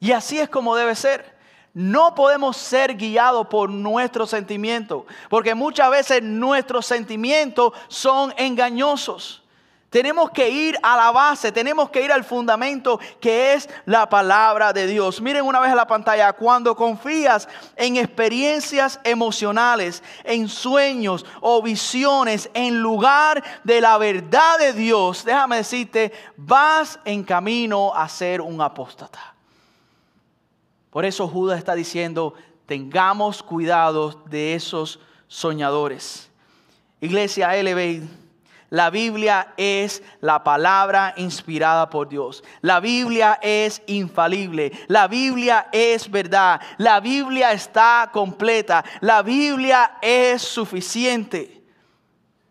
Y así es como debe ser. No podemos ser guiados por nuestros sentimientos, porque muchas veces nuestros sentimientos son engañosos. Tenemos que ir a la base, tenemos que ir al fundamento que es la palabra de Dios. Miren una vez a la pantalla, cuando confías en experiencias emocionales, en sueños o visiones, en lugar de la verdad de Dios, déjame decirte, vas en camino a ser un apóstata. Por eso Judas está diciendo, tengamos cuidado de esos soñadores. Iglesia Elevate, la Biblia es la palabra inspirada por Dios. La Biblia es infalible. La Biblia es verdad. La Biblia está completa. La Biblia es suficiente.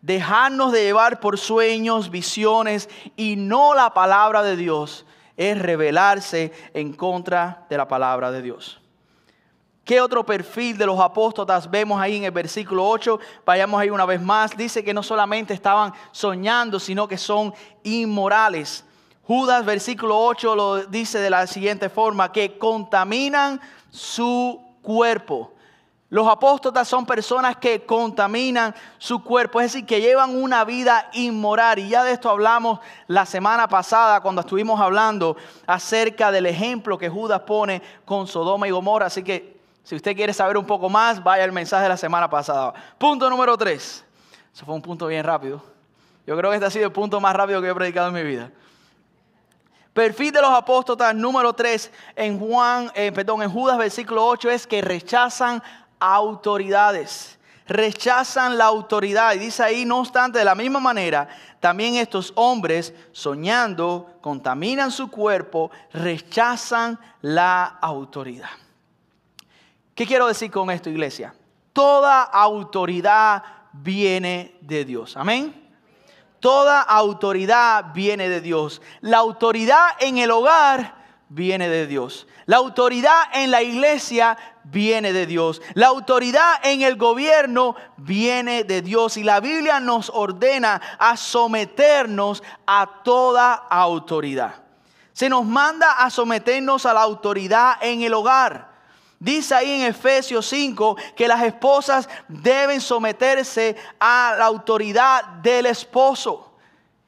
Dejarnos de llevar por sueños, visiones y no la palabra de Dios es rebelarse en contra de la palabra de Dios. ¿Qué otro perfil de los apóstotas vemos ahí en el versículo 8? Vayamos ahí una vez más. Dice que no solamente estaban soñando, sino que son inmorales. Judas, versículo 8, lo dice de la siguiente forma, que contaminan su cuerpo. Los apóstotas son personas que contaminan su cuerpo, es decir, que llevan una vida inmoral. Y ya de esto hablamos la semana pasada cuando estuvimos hablando acerca del ejemplo que Judas pone con Sodoma y Gomorra. Así que si usted quiere saber un poco más, vaya al mensaje de la semana pasada. Punto número 3. Eso fue un punto bien rápido. Yo creo que este ha sido el punto más rápido que he predicado en mi vida. Perfil de los apóstotas número 3 en Judas versículo 8 es que rechazan autoridades. Rechazan la autoridad. Y dice ahí, no obstante, de la misma manera, también estos hombres, soñando, contaminan su cuerpo, rechazan la autoridad. ¿Qué quiero decir con esto, iglesia? Toda autoridad viene de Dios. Amén. Toda autoridad viene de Dios. La autoridad en el hogar viene de Dios. La autoridad en la iglesia viene de Dios. La autoridad en el gobierno viene de Dios. Y la Biblia nos ordena a someternos a toda autoridad. Se nos manda a someternos a la autoridad en el hogar. Dice ahí en Efesios 5 que las esposas deben someterse a la autoridad del esposo.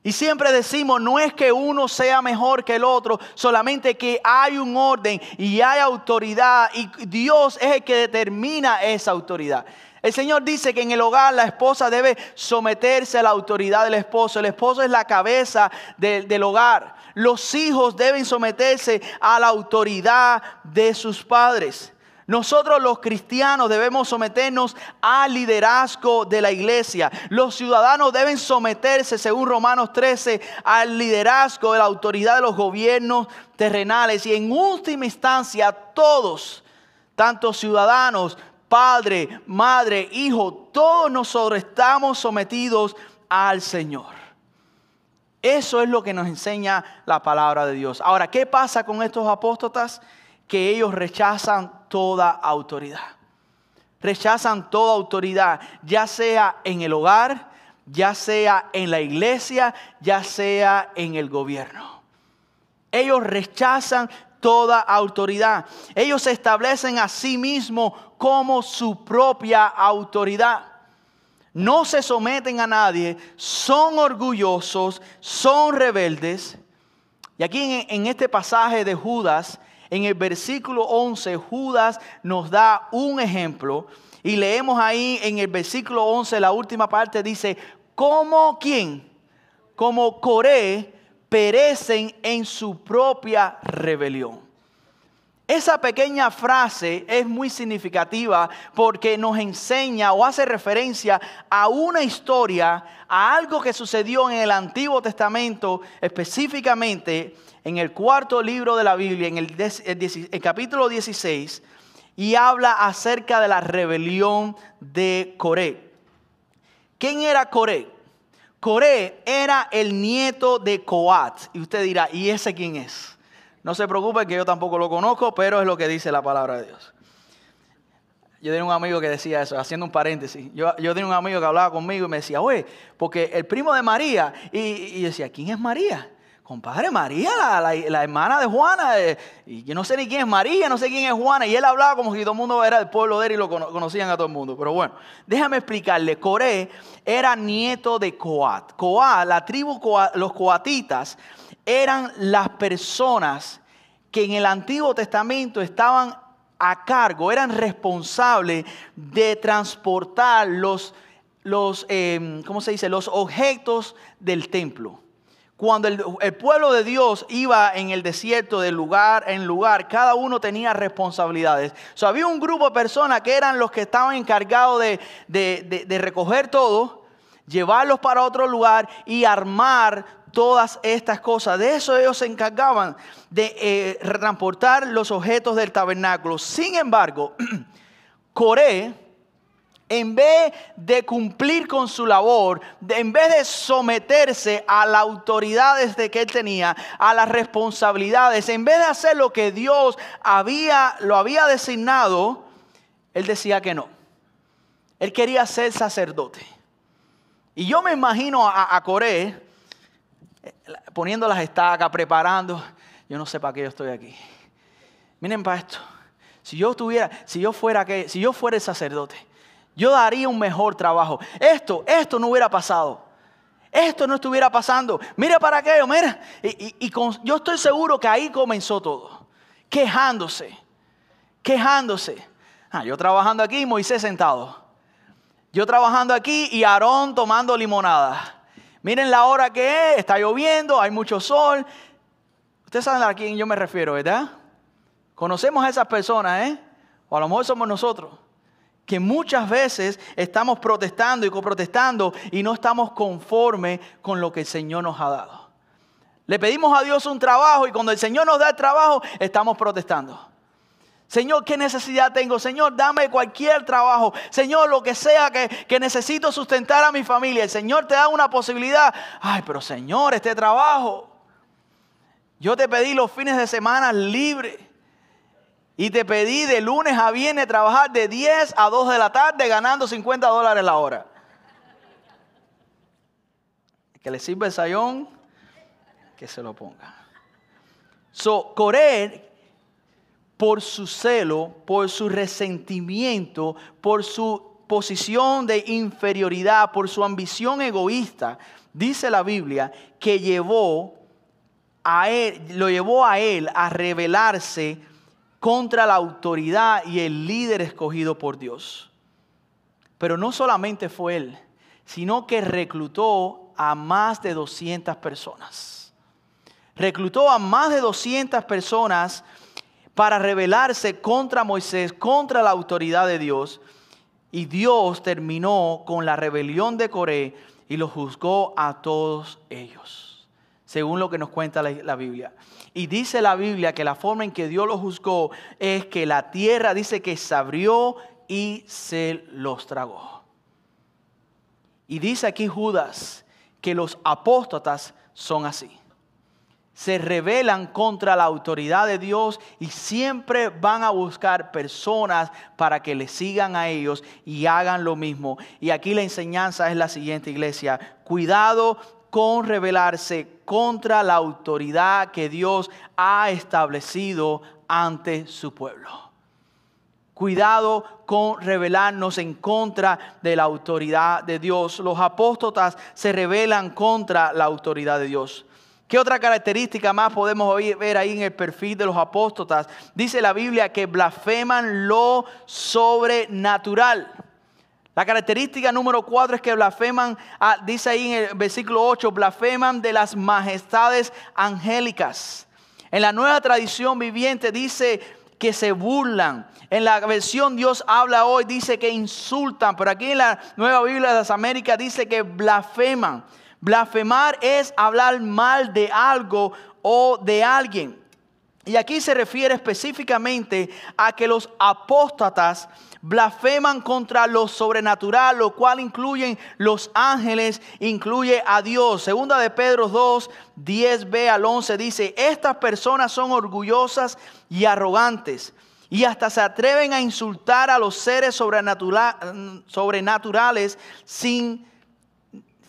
Y siempre decimos, no es que uno sea mejor que el otro, solamente que hay un orden y hay autoridad y Dios es el que determina esa autoridad. El Señor dice que en el hogar la esposa debe someterse a la autoridad del esposo. El esposo es la cabeza del hogar. Los hijos deben someterse a la autoridad de sus padres. Nosotros los cristianos debemos someternos al liderazgo de la iglesia. Los ciudadanos deben someterse, según Romanos 13, al liderazgo de la autoridad de los gobiernos terrenales. Y en última instancia, todos, tanto ciudadanos, padre, madre, hijo, todos nosotros estamos sometidos al Señor. Eso es lo que nos enseña la palabra de Dios. Ahora, ¿qué pasa con estos apóstotas? Que ellos rechazan toda autoridad. Rechazan toda autoridad, ya sea en el hogar, ya sea en la iglesia, ya sea en el gobierno. Ellos rechazan toda autoridad. Ellos se establecen a sí mismos como su propia autoridad. No se someten a nadie, son orgullosos, son rebeldes. Y aquí en este pasaje de Judas, en el versículo 11, Judas nos da un ejemplo. Y leemos ahí en el versículo 11, la última parte dice, ¿cómo quién? Como Coré perecen en su propia rebelión. Esa pequeña frase es muy significativa porque nos enseña o hace referencia a una historia, a algo que sucedió en el Antiguo Testamento, específicamente en el cuarto libro de la Biblia, en el capítulo 16, y habla acerca de la rebelión de Coré. ¿Quién era Coré? Coré era el nieto de Coat. Y usted dirá, ¿y ese quién es? No se preocupe que yo tampoco lo conozco, pero es lo que dice la palabra de Dios. Yo tenía un amigo que decía eso, haciendo un paréntesis. Yo tenía un amigo que hablaba conmigo y me decía, oye, porque el primo de María, y yo decía, ¿quién es María? Compadre, María, la hermana de Juana, y yo no sé ni quién es María, no sé quién es Juana, y él hablaba como si todo el mundo era del pueblo de él y lo conocían a todo el mundo. Pero bueno, déjame explicarle, Coré era nieto de Coat. Coat, la tribu Coat, los coatitas, eran las personas que en el Antiguo Testamento estaban a cargo, eran responsables de transportar los objetos del templo. cuando el pueblo de Dios iba en el desierto de lugar en lugar, cada uno tenía responsabilidades. Había un grupo de personas que eran los que estaban encargados de recoger todo, llevarlos para otro lugar y armar todas estas cosas. De eso ellos se encargaban, de transportar los objetos del tabernáculo. Sin embargo, Coré, en vez de cumplir con su labor, en vez de someterse a las autoridades que él tenía, a las responsabilidades, en vez de hacer lo que Dios lo había designado, él decía que no. Él quería ser sacerdote. Y yo me imagino a Coré poniendo las estacas, preparando. Yo no sé para qué yo estoy aquí. Miren para esto. Si yo fuera el sacerdote, yo daría un mejor trabajo. Esto no hubiera pasado. Esto no estuviera pasando. Mira para aquello, mira. Yo estoy seguro que ahí comenzó todo. Quejándose. Yo trabajando aquí y Moisés sentado. Yo trabajando aquí y Aarón tomando limonada. Miren la hora que es. Está lloviendo, hay mucho sol. Ustedes saben a quién yo me refiero, ¿verdad? Conocemos a esas personas, o a lo mejor somos nosotros, que muchas veces estamos protestando y coprotestando y no estamos conformes con lo que el Señor nos ha dado. Le pedimos a Dios un trabajo y cuando el Señor nos da el trabajo, estamos protestando. Señor, ¿qué necesidad tengo? Señor, dame cualquier trabajo. Señor, lo que sea que necesito sustentar a mi familia. El Señor te da una posibilidad. Ay, pero Señor, este trabajo. Yo te pedí los fines de semana libres. Y te pedí de lunes a viernes trabajar de 10 a 2 de la tarde ganando $50 la hora. Que le sirva el sayón, que se lo ponga. Coré, por su celo, por su resentimiento, por su posición de inferioridad, por su ambición egoísta, dice la Biblia que lo llevó a él a rebelarse contra la autoridad y el líder escogido por Dios. Pero no solamente fue él, sino que reclutó a más de 200 personas. Reclutó a más de 200 personas para rebelarse contra Moisés, contra la autoridad de Dios. Y Dios terminó con la rebelión de Coré y los juzgó a todos ellos, según lo que nos cuenta la Biblia. Y dice la Biblia que la forma en que Dios los juzgó es que la tierra dice que se abrió y se los tragó. Y dice aquí Judas que los apóstatas son así. Se rebelan contra la autoridad de Dios y siempre van a buscar personas para que le sigan a ellos y hagan lo mismo. Y aquí la enseñanza es la siguiente, iglesia. Cuidado con rebelarse contra la autoridad que Dios ha establecido ante su pueblo. Cuidado con rebelarnos en contra de la autoridad de Dios. Los apóstatas se rebelan contra la autoridad de Dios. ¿Qué otra característica más podemos ver ahí en el perfil de los apóstatas? Dice la Biblia que blasfeman lo sobrenatural. La característica número 4 es que blasfeman, dice ahí en el versículo 8, blasfeman de las majestades angélicas. En la Nueva Tradición Viviente dice que se burlan. En la versión Dios habla hoy dice que insultan. Pero aquí en la Nueva Biblia de las Américas dice que blasfeman. Blasfemar es hablar mal de algo o de alguien. Y aquí se refiere específicamente a que los apóstatas blasfeman contra lo sobrenatural, lo cual incluyen los ángeles, incluye a Dios. Segunda de Pedro 2, 10b al 11 dice, estas personas son orgullosas y arrogantes y hasta se atreven a insultar a los seres sobrenaturales sin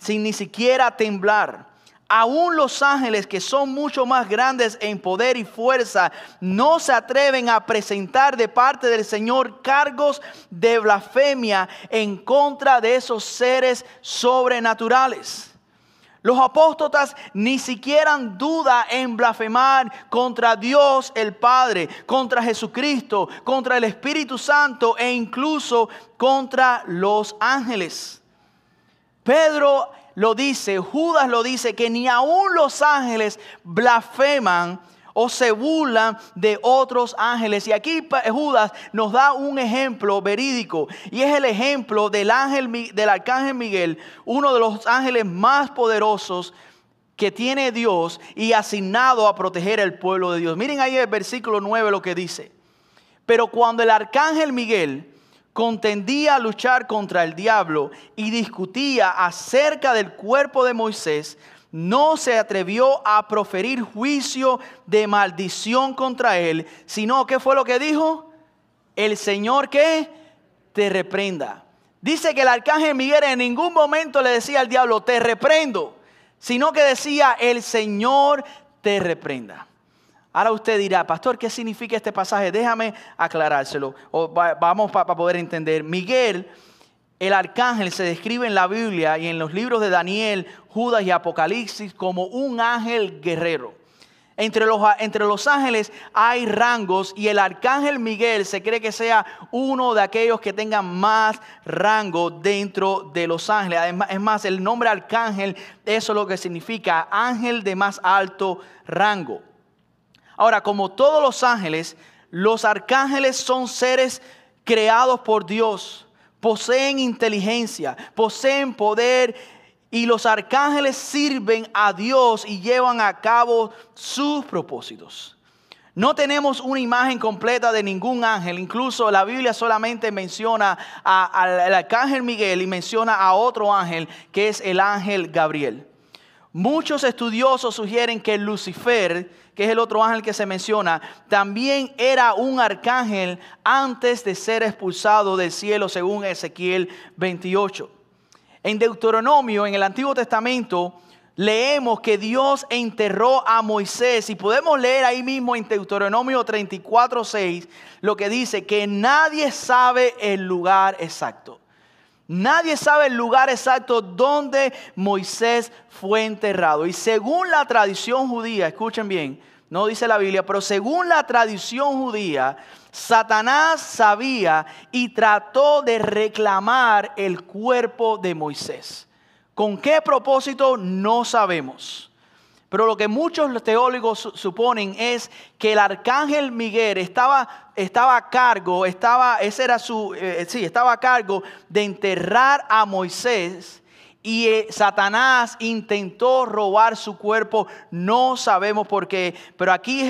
ni siquiera temblar. Aún los ángeles, que son mucho más grandes en poder y fuerza, no se atreven a presentar de parte del Señor cargos de blasfemia en contra de esos seres sobrenaturales. Los apóstatas ni siquiera dudan en blasfemar contra Dios el Padre, contra Jesucristo, contra el Espíritu Santo e incluso contra los ángeles. Pedro lo dice, Judas lo dice, que ni aún los ángeles blasfeman o se burlan de otros ángeles. Y aquí Judas nos da un ejemplo verídico, y es el ejemplo del arcángel Miguel, uno de los ángeles más poderosos que tiene Dios y asignado a proteger al pueblo de Dios. Miren ahí el versículo 9 lo que dice: pero cuando el arcángel Miguel contendía a luchar contra el diablo y discutía acerca del cuerpo de Moisés, no se atrevió a proferir juicio de maldición contra él, sino, ¿qué fue lo que dijo? El Señor, ¿qué? Te reprenda. Dice que el arcángel Miguel en ningún momento le decía al diablo, te reprendo, sino que decía, el Señor te reprenda. Ahora usted dirá, pastor, ¿qué significa este pasaje? Déjame aclarárselo, vamos para poder entender. Miguel, el arcángel, se describe en la Biblia y en los libros de Daniel, Judas y Apocalipsis como un ángel guerrero. Entre los ángeles hay rangos, y el arcángel Miguel se cree que sea uno de aquellos que tengan más rango dentro de los ángeles. Además, es más, el nombre arcángel, eso es lo que significa, ángel de más alto rango. Ahora, como todos los ángeles, los arcángeles son seres creados por Dios. Poseen inteligencia, poseen poder, y los arcángeles sirven a Dios y llevan a cabo sus propósitos. No tenemos una imagen completa de ningún ángel. Incluso la Biblia solamente menciona al arcángel Miguel y menciona a otro ángel, que es el ángel Gabriel. Muchos estudiosos sugieren que Lucifer, que es el otro ángel que se menciona, también era un arcángel antes de ser expulsado del cielo, según Ezequiel 28. En Deuteronomio, en el Antiguo Testamento, leemos que Dios enterró a Moisés, y podemos leer ahí mismo en Deuteronomio 34:6 lo que dice, que nadie sabe el lugar exacto. Nadie sabe el lugar exacto donde Moisés fue enterrado. Y según la tradición judía, escuchen bien, no dice la Biblia, pero según la tradición judía, Satanás sabía y trató de reclamar el cuerpo de Moisés. ¿Con qué propósito? No sabemos. Pero lo que muchos teólogos suponen es que el arcángel Miguel estaba a cargo, estaba a cargo de enterrar a Moisés, y Satanás intentó robar su cuerpo. No sabemos por qué, pero aquí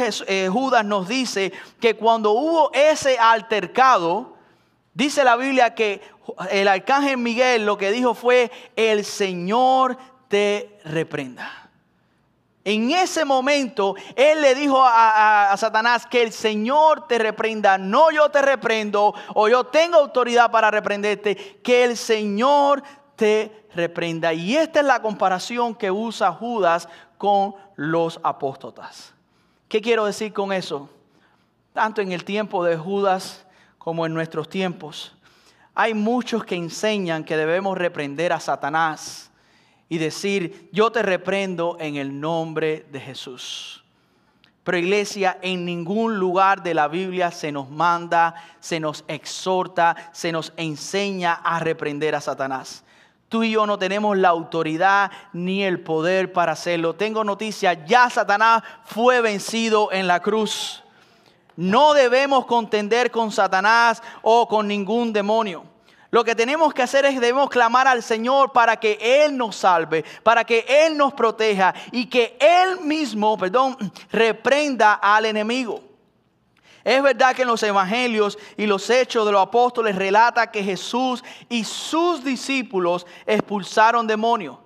Judas nos dice que cuando hubo ese altercado, dice la Biblia que el arcángel Miguel lo que dijo fue, el Señor te reprenda. En ese momento, él le dijo a Satanás, que el Señor te reprenda, no yo te reprendo, o yo tengo autoridad para reprenderte, que el Señor te reprenda. Y esta es la comparación que usa Judas con los apóstatas. ¿Qué quiero decir con eso? Tanto en el tiempo de Judas como en nuestros tiempos, hay muchos que enseñan que debemos reprender a Satanás y decir, yo te reprendo en el nombre de Jesús. Pero iglesia, en ningún lugar de la Biblia se nos manda, se nos exhorta, se nos enseña a reprender a Satanás. Tú y yo no tenemos la autoridad ni el poder para hacerlo. Tengo noticia, ya Satanás fue vencido en la cruz. No debemos contender con Satanás o con ningún demonio. Lo que tenemos que hacer es debemos clamar al Señor para que Él nos salve, para que Él nos proteja y que Él mismo, reprenda al enemigo. Es verdad que en los evangelios y los hechos de los apóstoles relata que Jesús y sus discípulos expulsaron demonios.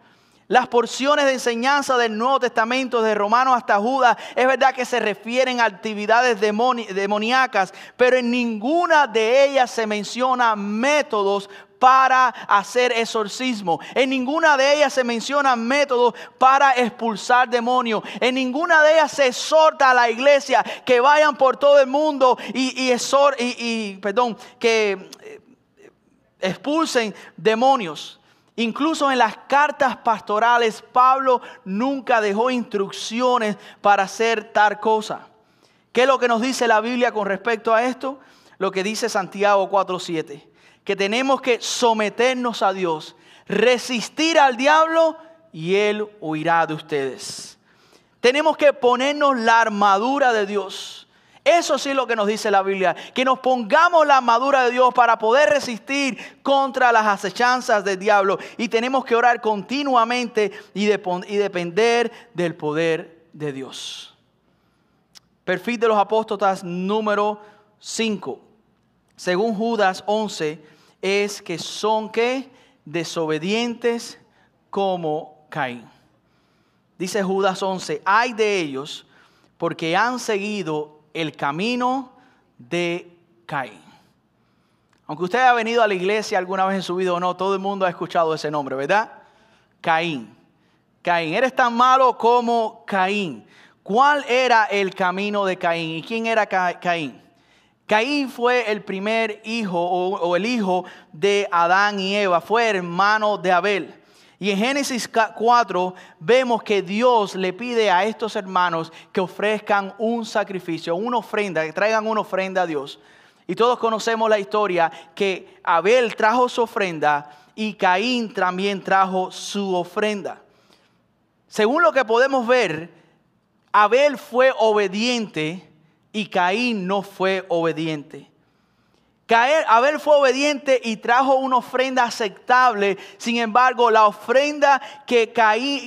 Las porciones de enseñanza del Nuevo Testamento, de Romanos hasta Judas, es verdad que se refieren a actividades demoníacas, pero en ninguna de ellas se menciona métodos para hacer exorcismo. En ninguna de ellas se mencionan métodos para expulsar demonios. En ninguna de ellas se exhorta a la iglesia que vayan por todo el mundo que expulsen demonios. Incluso en las cartas pastorales, Pablo nunca dejó instrucciones para hacer tal cosa. ¿Qué es lo que nos dice la Biblia con respecto a esto? Lo que dice Santiago 4:7. Que tenemos que someternos a Dios, resistir al diablo y Él huirá de ustedes. Tenemos que ponernos la armadura de Dios. Eso sí es lo que nos dice la Biblia, que nos pongamos la armadura de Dios para poder resistir contra las acechanzas del diablo. Y tenemos que orar continuamente y depender del poder de Dios. Perfil de los apóstatas número 5. Según Judas 11, es que son ¿qué? Desobedientes como Caín. Dice Judas 11, ay de ellos porque han seguido el camino de Caín. Aunque usted haya venido a la iglesia alguna vez en su vida o no, todo el mundo ha escuchado ese nombre, ¿verdad? Caín. Caín, eres tan malo como Caín. ¿Cuál era el camino de Caín? ¿Y quién era Caín? Caín fue el primer hijo o el hijo de Adán y Eva, fue hermano de Abel. Y en Génesis 4 vemos que Dios le pide a estos hermanos que ofrezcan un sacrificio, una ofrenda, que traigan una ofrenda a Dios. Y todos conocemos la historia que Abel trajo su ofrenda y Caín también trajo su ofrenda. Según lo que podemos ver, Abel fue obediente y Caín no fue obediente. Abel fue obediente y trajo una ofrenda aceptable. Sin embargo, la ofrenda que Caín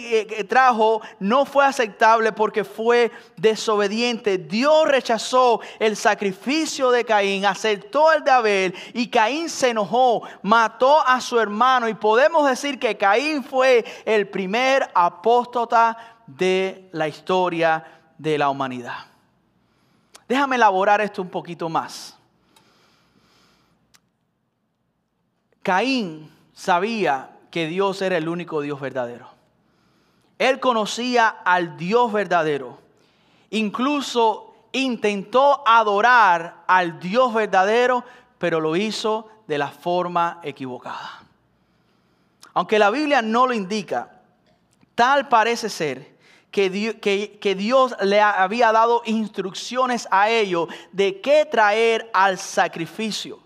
trajo no fue aceptable porque fue desobediente. Dios rechazó el sacrificio de Caín, aceptó el de Abel y Caín se enojó, mató a su hermano. Y podemos decir que Caín fue el primer apóstata de la historia de la humanidad. Déjame elaborar esto un poquito más. Caín sabía que Dios era el único Dios verdadero. Él conocía al Dios verdadero. Incluso intentó adorar al Dios verdadero, pero lo hizo de la forma equivocada. Aunque la Biblia no lo indica, tal parece ser que Dios le había dado instrucciones a ellos de qué traer al sacrificio.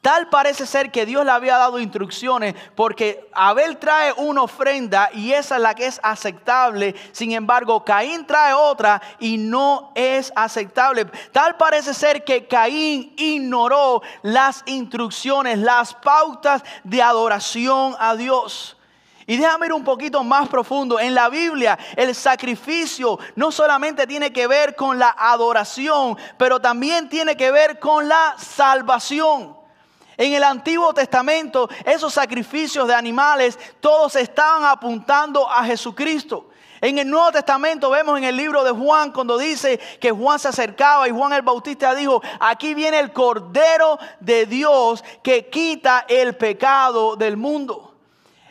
Tal parece ser que Dios le había dado instrucciones porque Abel trae una ofrenda y esa es la que es aceptable. Sin embargo, Caín trae otra y no es aceptable. Tal parece ser que Caín ignoró las instrucciones, las pautas de adoración a Dios. Y déjame ir un poquito más profundo. En la Biblia, el sacrificio no solamente tiene que ver con la adoración, pero también tiene que ver con la salvación. En el Antiguo Testamento, esos sacrificios de animales, todos estaban apuntando a Jesucristo. En el Nuevo Testamento vemos en el libro de Juan, cuando dice que Juan se acercaba y Juan el Bautista dijo, aquí viene el Cordero de Dios que quita el pecado del mundo.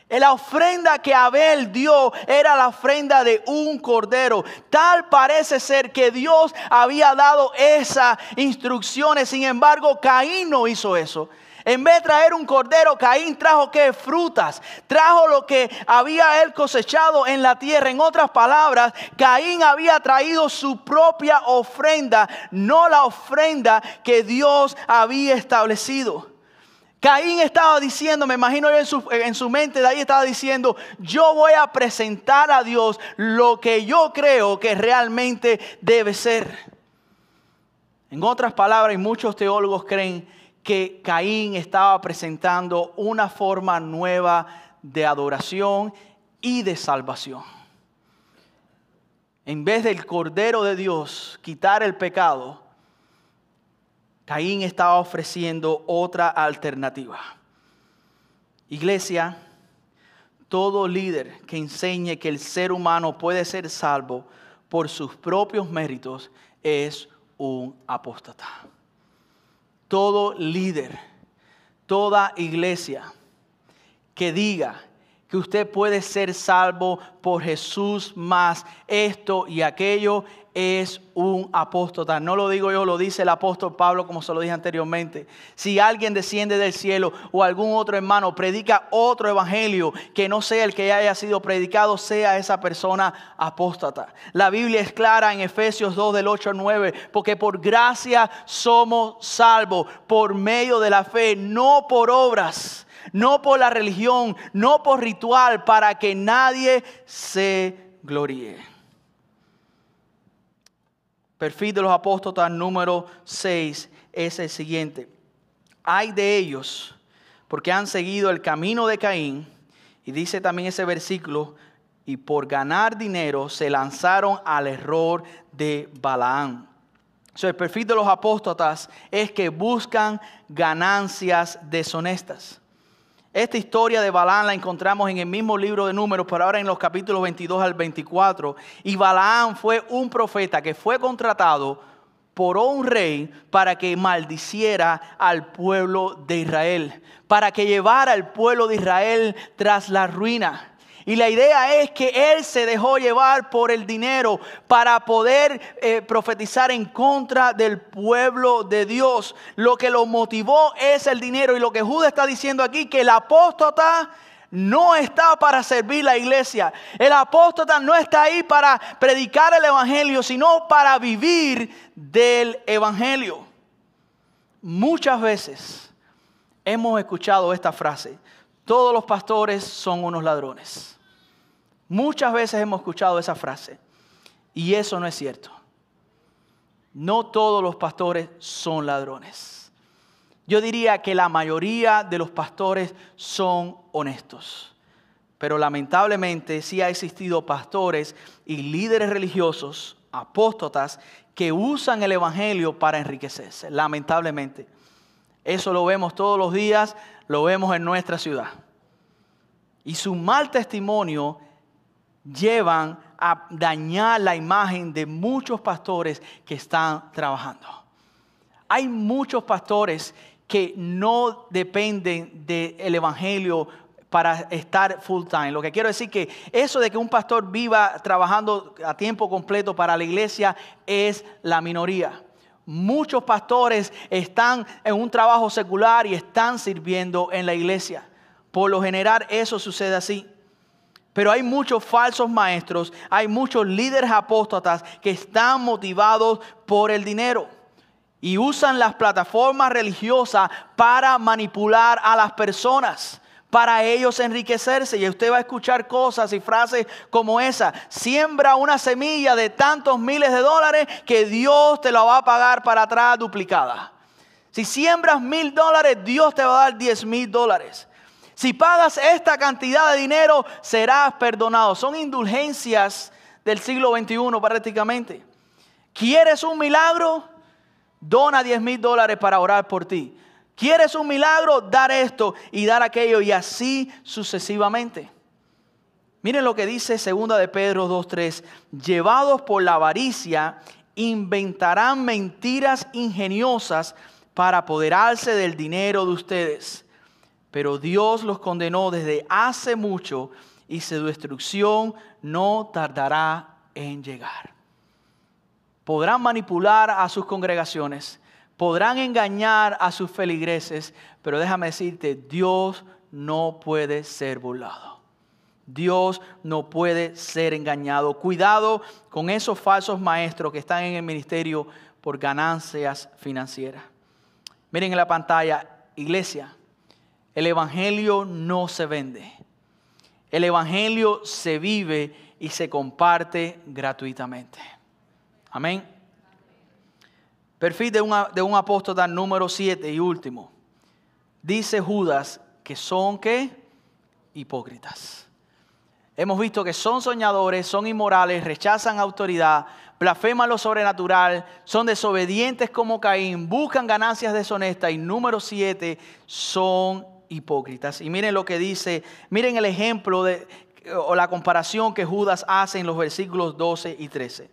La ofrenda que Abel dio era la ofrenda de un cordero. Tal parece ser que Dios había dado esas instrucciones. Sin embargo, Caín no hizo eso. En vez de traer un cordero, Caín trajo ¿qué? Frutas. Trajo lo que había él cosechado en la tierra. En otras palabras, Caín había traído su propia ofrenda, no la ofrenda que Dios había establecido. Caín estaba diciendo, me imagino yo en su mente de ahí estaba diciendo, yo voy a presentar a Dios lo que yo creo que realmente debe ser. En otras palabras, y muchos teólogos creen que Caín estaba presentando una forma nueva de adoración y de salvación. En vez del Cordero de Dios quitar el pecado, Caín estaba ofreciendo otra alternativa. Iglesia, todo líder que enseñe que el ser humano puede ser salvo por sus propios méritos es un apóstata. Todo líder, toda iglesia que diga que usted puede ser salvo por Jesús más esto y aquello es un apóstata. No lo digo yo, lo dice el apóstol Pablo, como se lo dije anteriormente. Si alguien desciende del cielo o algún otro hermano predica otro evangelio que no sea el que ya haya sido predicado, sea esa persona apóstata. La Biblia es clara en Efesios 2 del 8 al 9, porque por gracia somos salvos por medio de la fe, no por obras, no por la religión, no por ritual, para que nadie se gloríe. Perfil de los apóstoles número 6 es el siguiente. Ay de ellos, porque han seguido el camino de Caín. Y dice también ese versículo, y por ganar dinero se lanzaron al error de Balaam. El perfil de los apóstatas es que buscan ganancias deshonestas. Esta historia de Balaam la encontramos en el mismo libro de Números, pero ahora en los capítulos 22 al 24. Y Balaam fue un profeta que fue contratado por un rey para que maldiciera al pueblo de Israel, para que llevara al pueblo de Israel tras la ruina. Y la idea es que él se dejó llevar por el dinero para poder profetizar en contra del pueblo de Dios. Lo que lo motivó es el dinero. Y lo que Judas está diciendo aquí, que el apóstata no está para servir la iglesia. El apóstata no está ahí para predicar el evangelio, sino para vivir del evangelio. Muchas veces hemos escuchado esta frase: todos los pastores son unos ladrones. Muchas veces hemos escuchado esa frase y eso no es cierto. No todos los pastores son ladrones. Yo diría que la mayoría de los pastores son honestos. Pero lamentablemente sí ha existido pastores y líderes religiosos, apóstatas, que usan el evangelio para enriquecerse. Lamentablemente. Eso lo vemos todos los días, lo vemos en nuestra ciudad. Y su mal testimonio llevan a dañar la imagen de muchos pastores que están trabajando. Hay muchos pastores que no dependen del evangelio para estar full time. Lo que quiero decir que eso de que un pastor viva trabajando a tiempo completo para la iglesia es la minoría. Muchos pastores están en un trabajo secular y están sirviendo en la iglesia. Por lo general eso sucede así. Pero hay muchos falsos maestros, hay muchos líderes apóstatas que están motivados por el dinero y usan las plataformas religiosas para manipular a las personas, para ellos enriquecerse. Y usted va a escuchar cosas y frases como esa: siembra una semilla de tantos miles de dólares que Dios te la va a pagar para atrás duplicada. Si siembras $1,000, Dios te va a dar $10,000. Si pagas esta cantidad de dinero, serás perdonado. Son indulgencias del siglo XXI prácticamente. ¿Quieres un milagro? Dona $10,000 para orar por ti. ¿Quieres un milagro? Dar esto y dar aquello, y así sucesivamente. Miren lo que dice 2 de Pedro 2:3. Llevados por la avaricia, inventarán mentiras ingeniosas para apoderarse del dinero de ustedes. Pero Dios los condenó desde hace mucho y su destrucción no tardará en llegar. Podrán manipular a sus congregaciones, podrán engañar a sus feligreses, pero déjame decirte, Dios no puede ser burlado. Dios no puede ser engañado. Cuidado con esos falsos maestros que están en el ministerio por ganancias financieras. Miren en la pantalla, iglesia. El evangelio no se vende. El evangelio se vive y se comparte gratuitamente. Amén. Perfil de un apóstata número 7 y último. Dice Judas que son ¿qué? Hipócritas. Hemos visto que son soñadores, son inmorales, rechazan autoridad, blasfeman lo sobrenatural, son desobedientes como Caín, buscan ganancias deshonestas. Y número 7, son hipócritas. Y miren lo que dice, miren el ejemplo o la comparación que Judas hace en los versículos 12 y 13.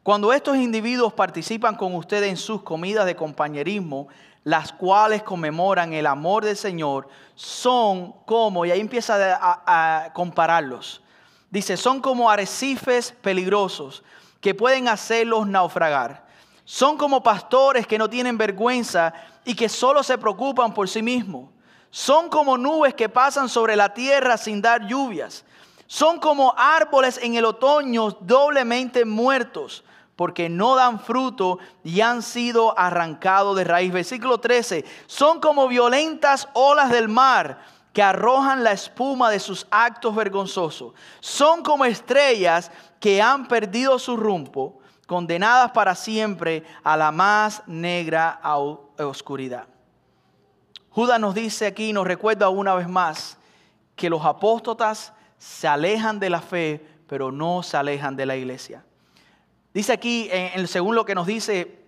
Cuando estos individuos participan con ustedes en sus comidas de compañerismo, las cuales conmemoran el amor del Señor, son como, y ahí empieza a compararlos. Dice, son como arrecifes peligrosos que pueden hacerlos naufragar. Son como pastores que no tienen vergüenza y que solo se preocupan por sí mismos. Son como nubes que pasan sobre la tierra sin dar lluvias. Son como árboles en el otoño doblemente muertos, porque no dan fruto y han sido arrancados de raíz. Versículo 13. Son como violentas olas del mar, que arrojan la espuma de sus actos vergonzosos. Son como estrellas que han perdido su rumbo, condenadas para siempre a la más negra oscuridad. Judas nos dice aquí, nos recuerda una vez más, que los apóstatas se alejan de la fe, pero no se alejan de la iglesia. Dice aquí, según lo que nos dice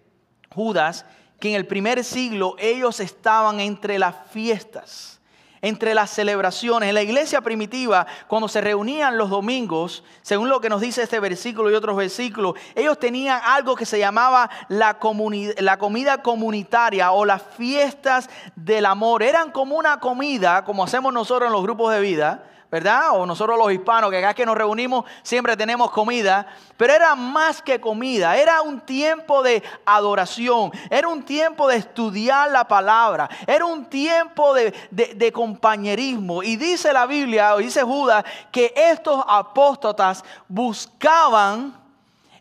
Judas, que en el primer siglo ellos estaban entre las fiestas, entre las celebraciones. En la iglesia primitiva, cuando se reunían los domingos, según lo que nos dice este versículo y otros versículos, ellos tenían algo que se llamaba la comida comunitaria o las fiestas del amor. Eran como una comida, como hacemos nosotros en los grupos de vida, ¿verdad? O nosotros los hispanos, que cada vez que nos reunimos siempre tenemos comida. Pero era más que comida, era un tiempo de adoración, era un tiempo de estudiar la palabra, era un tiempo de compañerismo. Y dice la Biblia, o dice Judas, que estos apóstatas buscaban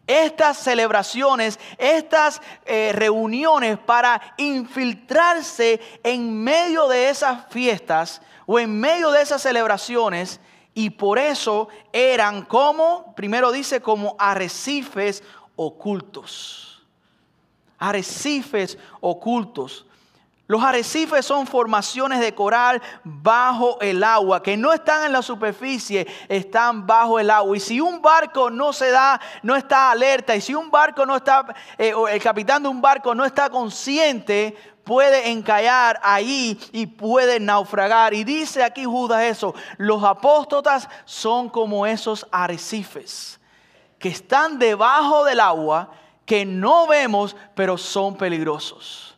estas celebraciones, estas reuniones para infiltrarse en medio de esas fiestas o en medio de esas celebraciones, y por eso eran como, primero dice, como arrecifes ocultos. Arrecifes ocultos. Los arrecifes son formaciones de coral bajo el agua, que no están en la superficie, están bajo el agua. Y si un barco no está alerta, y si un barco no está, el capitán de un barco no está consciente, puede encallar ahí y puede naufragar. Y dice aquí Judas eso, los apóstatas son como esos arrecifes que están debajo del agua, que no vemos, pero son peligrosos.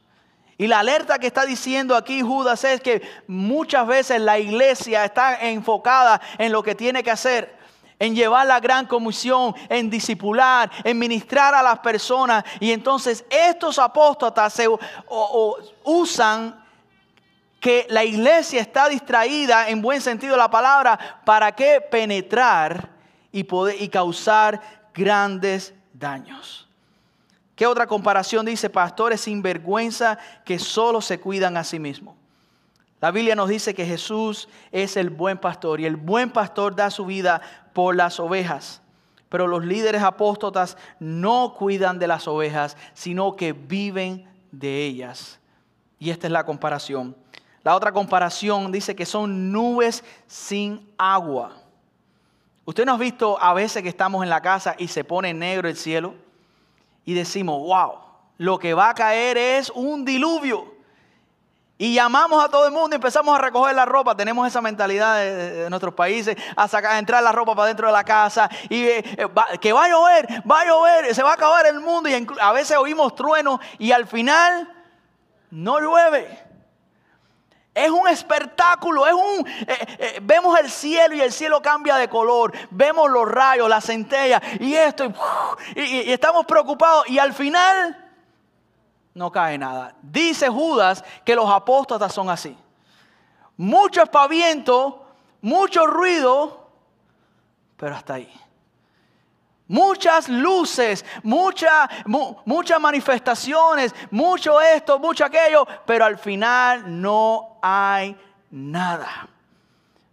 Y la alerta que está diciendo aquí Judas es que muchas veces la iglesia está enfocada en lo que tiene que hacer, en llevar la gran comisión, en discipular, en ministrar a las personas. Y entonces estos apóstatas usan que la iglesia está distraída, en buen sentido de la palabra, para que penetrar y causar grandes daños. ¿Qué otra comparación dice? Pastores sin vergüenza que solo se cuidan a sí mismos. La Biblia nos dice que Jesús es el buen pastor y el buen pastor da su vida por las ovejas. Pero los líderes apóstatas no cuidan de las ovejas, sino que viven de ellas. Y esta es la comparación. La otra comparación dice que son nubes sin agua. ¿Usted no ha visto a veces que estamos en la casa y se pone negro el cielo? Y decimos, wow, lo que va a caer es un diluvio. Y llamamos a todo el mundo y empezamos a recoger la ropa. Tenemos esa mentalidad de nuestros países, a entrar la ropa para dentro de la casa. Y que va a llover, se va a acabar el mundo. Y a veces oímos truenos y al no llueve. Es un espectáculo, vemos el cielo y el cielo cambia de color. Vemos los rayos, las centellas y esto. Y estamos preocupados y al final no cae nada. Dice Judas que los apóstatas son así. Mucho espaviento, mucho ruido, pero hasta ahí. Muchas luces, muchas manifestaciones, mucho esto, mucho aquello, pero al final no hay nada.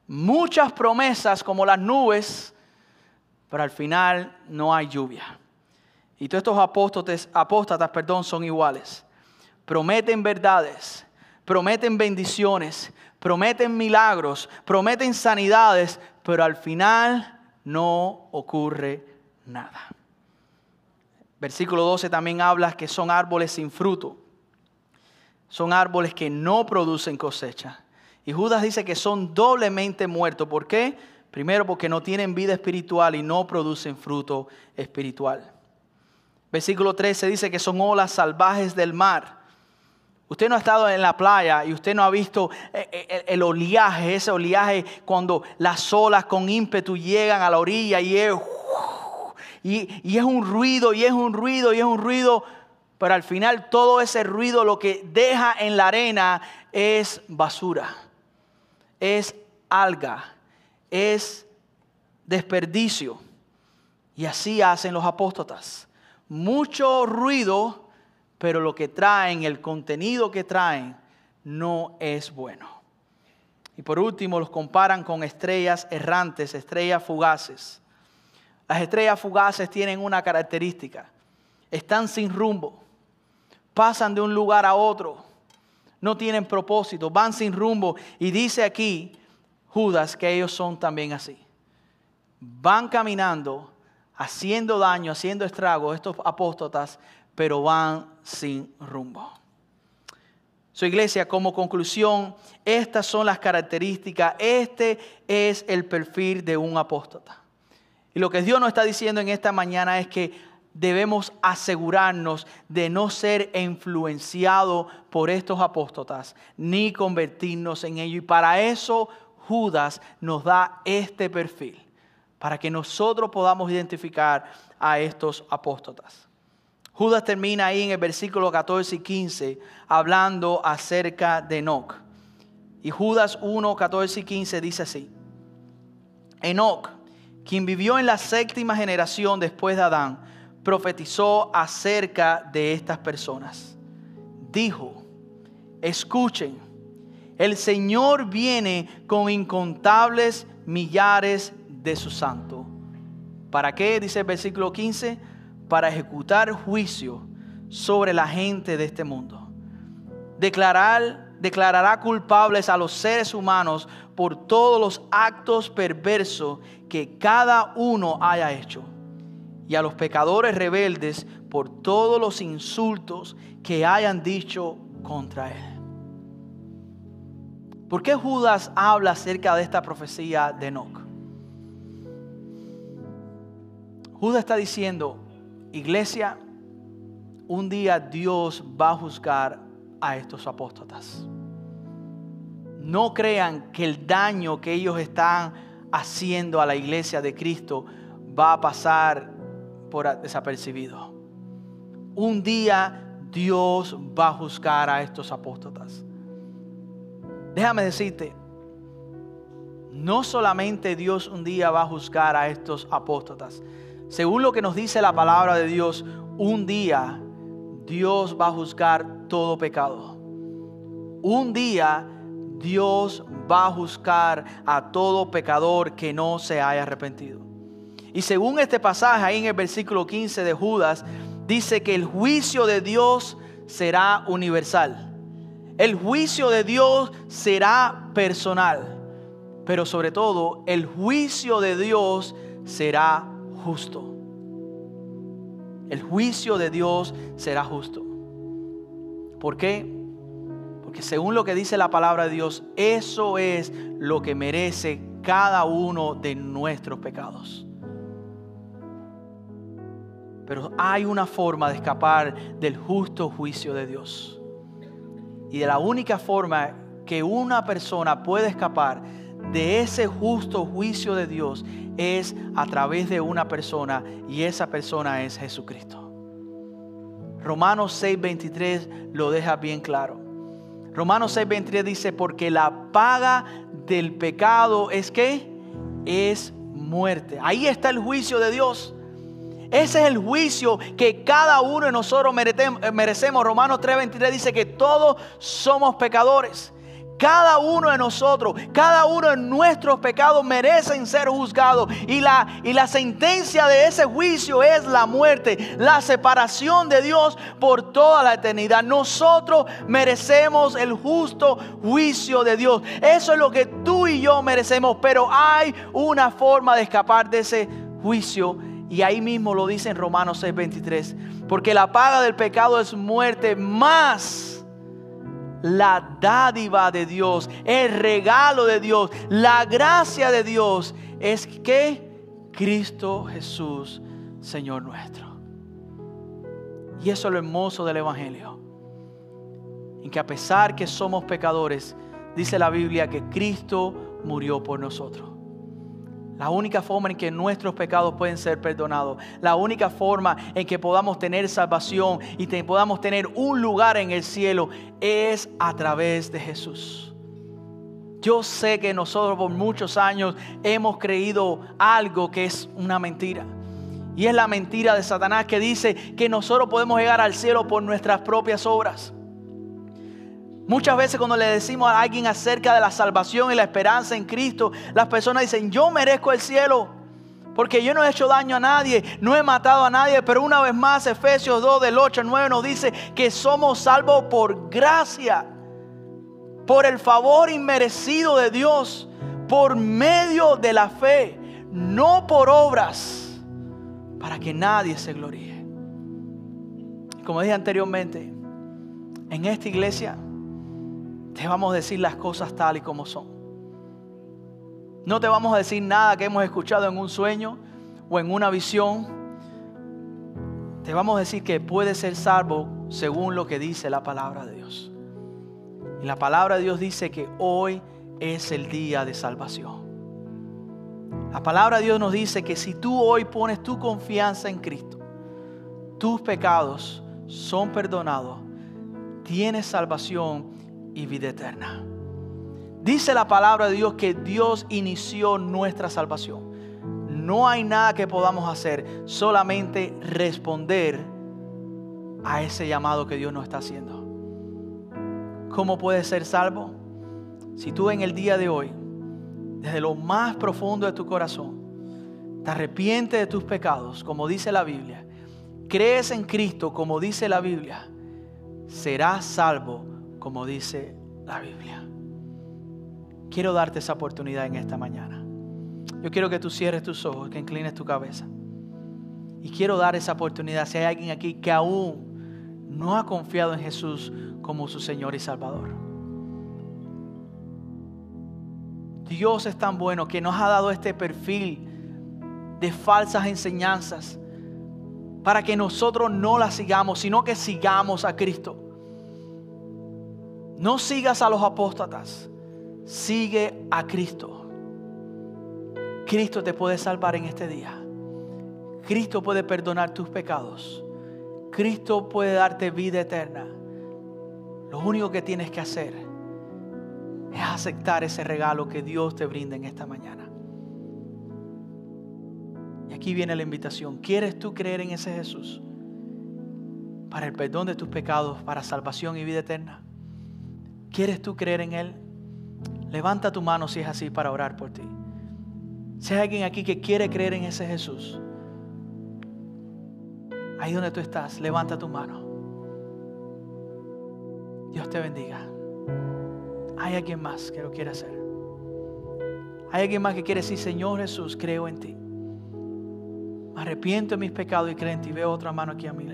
Muchas promesas como las nubes, pero al final no hay lluvia. Y todos estos apóstatas, son iguales. Prometen verdades, prometen bendiciones, prometen milagros, prometen sanidades, pero al final no ocurre nada. Versículo 12 también habla que son árboles sin fruto. Son árboles que no producen cosecha. Y Judas dice que son doblemente muertos. ¿Por qué? Primero porque no tienen vida espiritual y no producen fruto espiritual. Versículo 13 dice que son olas salvajes del mar. Usted no ha estado en la playa y usted no ha visto el oleaje, ese oleaje cuando las olas con ímpetu llegan a la orilla y es un ruido, y es un ruido, y es un ruido, pero al final todo ese ruido lo que deja en la arena es basura, es alga, es desperdicio. Y así hacen los apóstatas. Mucho ruido, pero lo que traen, el contenido que traen, no es bueno. Y por último, los comparan con estrellas errantes, estrellas fugaces. Las estrellas fugaces tienen una característica. Están sin rumbo. Pasan de un lugar a otro. No tienen propósito. Van sin rumbo. Y dice aquí Judas que ellos son también así. Van caminando, haciendo daño, haciendo estragos, estos apóstatas, pero van sin rumbo. Su iglesia, como conclusión, estas son las características. Este es el perfil de un apóstata. Y lo que Dios nos está diciendo en esta mañana es que debemos asegurarnos de no ser influenciados por estos apóstatas, ni convertirnos en ellos. Y para eso Judas nos da este perfil, para que nosotros podamos identificar a estos apóstatas. Judas termina ahí en el versículo 14 y 15 hablando acerca de Enoc. Y Judas 1, 14 y 15 dice así: Enoc, quien vivió en la 7ª generación después de Adán, profetizó acerca de estas personas. Dijo: escuchen, el Señor viene con incontables millares de sus santos. ¿Para qué? Dice el versículo 15. Para ejecutar juicio sobre la gente de este mundo. Declarará culpables a los seres humanos por todos los actos perversos que cada uno haya hecho, y a los pecadores rebeldes por todos los insultos que hayan dicho contra él. ¿Por qué Judas habla acerca de esta profecía de Enoc? Judas está diciendo: iglesia, un día Dios va a juzgar a estos apóstatas. No crean que el daño que ellos están haciendo a la iglesia de Cristo va a pasar por desapercibido. Un día Dios va a juzgar a estos apóstatas. Déjame decirte, no solamente Dios un día va a juzgar a estos apóstatas. Según lo que nos dice la palabra de Dios, un día Dios va a juzgar todo pecado. Un día Dios va a juzgar a todo pecador que no se haya arrepentido. Y según este pasaje ahí en el versículo 15 de Judas, dice que el juicio de Dios será universal. El juicio de Dios será personal. Pero sobre todo, el juicio de Dios será justo. El juicio de Dios será justo. ¿Por qué? Porque según lo que dice la palabra de Dios, eso es lo que merece cada uno de nuestros pecados. Pero hay una forma de escapar del justo juicio de Dios. Y de la única forma que una persona puede escapar de ese justo juicio de Dios es a través de una persona, y esa persona es Jesucristo. Romanos 6:23 lo deja bien claro. Romanos 6:23 dice: porque la paga del pecado es ¿qué? Es muerte. Ahí está el juicio de Dios. Ese es el juicio que cada uno de nosotros merecemos. Romanos 3:23 dice que todos somos pecadores. Cada uno de nosotros, cada uno de nuestros pecados merecen ser juzgados. Y la sentencia de ese juicio es la muerte, la separación de Dios por toda la eternidad. Nosotros merecemos el justo juicio de Dios. Eso es lo que tú y yo merecemos. Pero hay una forma de escapar de ese juicio. Y ahí mismo lo dice en Romanos 6:23. Porque la paga del pecado es muerte, más la dádiva de Dios, el regalo de Dios, la gracia de Dios es que Cristo Jesús, Señor nuestro. Y eso es lo hermoso del Evangelio. En que a pesar que somos pecadores, dice la Biblia que Cristo murió por nosotros. La única forma en que nuestros pecados pueden ser perdonados, la única forma en que podamos tener salvación y podamos tener un lugar en el cielo es a través de Jesús. Yo sé que nosotros por muchos años hemos creído algo que es una mentira. Y es la mentira de Satanás que dice que nosotros podemos llegar al cielo por nuestras propias obras. Muchas veces cuando le decimos a alguien acerca de la salvación y la esperanza en Cristo, las personas dicen, yo merezco el cielo, porque yo no he hecho daño a nadie, no he matado a nadie. Pero una vez más, Efesios 2 del 8 al 9 nos dice que somos salvos por gracia, por el favor inmerecido de Dios, por medio de la fe, no por obras, para que nadie se gloríe. Como dije anteriormente, en esta iglesia te vamos a decir las cosas tal y como son. No te vamos a decir nada que hemos escuchado en un sueño o en una visión. Te vamos a decir que puedes ser salvo según lo que dice la palabra de Dios. Y la palabra de Dios dice que hoy es el día de salvación. La palabra de Dios nos dice que si tú hoy pones tu confianza en Cristo, tus pecados son perdonados, tienes salvación y vida eterna. Dice la palabra de Dios que Dios inició nuestra salvación. No hay nada que podamos hacer, solamente responder a ese llamado que Dios nos está haciendo. ¿Cómo puedes ser salvo? Si tú en el día de hoy, desde lo más profundo de tu corazón, te arrepientes de tus pecados, como dice la Biblia, crees en Cristo, como dice la Biblia, serás salvo, como dice la Biblia. Quiero darte esa oportunidad en esta mañana. Yo quiero que tú cierres tus ojos, que inclines tu cabeza. Y quiero dar esa oportunidad si hay alguien aquí que aún no ha confiado en Jesús como su Señor y Salvador. Dios es tan bueno que nos ha dado este perfil de falsas enseñanzas para que nosotros no las sigamos, sino que sigamos a Cristo. No sigas a los apóstatas, sigue a Cristo. Cristo te puede salvar en este día. Cristo puede perdonar tus pecados. Cristo puede darte vida eterna. Lo único que tienes que hacer es aceptar ese regalo que Dios te brinda en esta mañana. Y aquí viene la invitación. ¿Quieres tú creer en ese Jesús para el perdón de tus pecados, para salvación y vida eterna? ¿Quieres tú creer en Él? Levanta tu mano si es así para orar por ti. Si hay alguien aquí que quiere creer en ese Jesús, ahí donde tú estás, levanta tu mano. Dios te bendiga. Hay alguien más que lo quiere hacer. Hay alguien más que quiere decir, Señor Jesús, creo en ti. Me arrepiento de mis pecados y creo en ti. Veo otra mano aquí a mi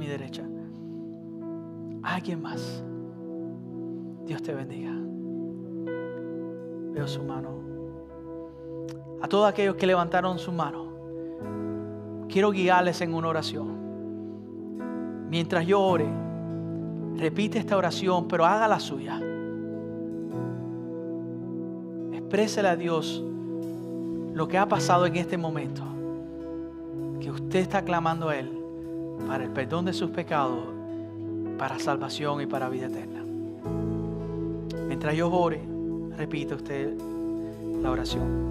derecha. Hay alguien más. Dios te bendiga. Veo su mano. A todos aquellos que levantaron su mano, quiero guiarles en una oración. Mientras yo ore, repite esta oración, pero haga la suya. Exprésele a Dios lo que ha pasado en este momento, que usted está clamando a Él para el perdón de sus pecados, para salvación y para vida eterna. Mientras yo ore, repita usted la oración.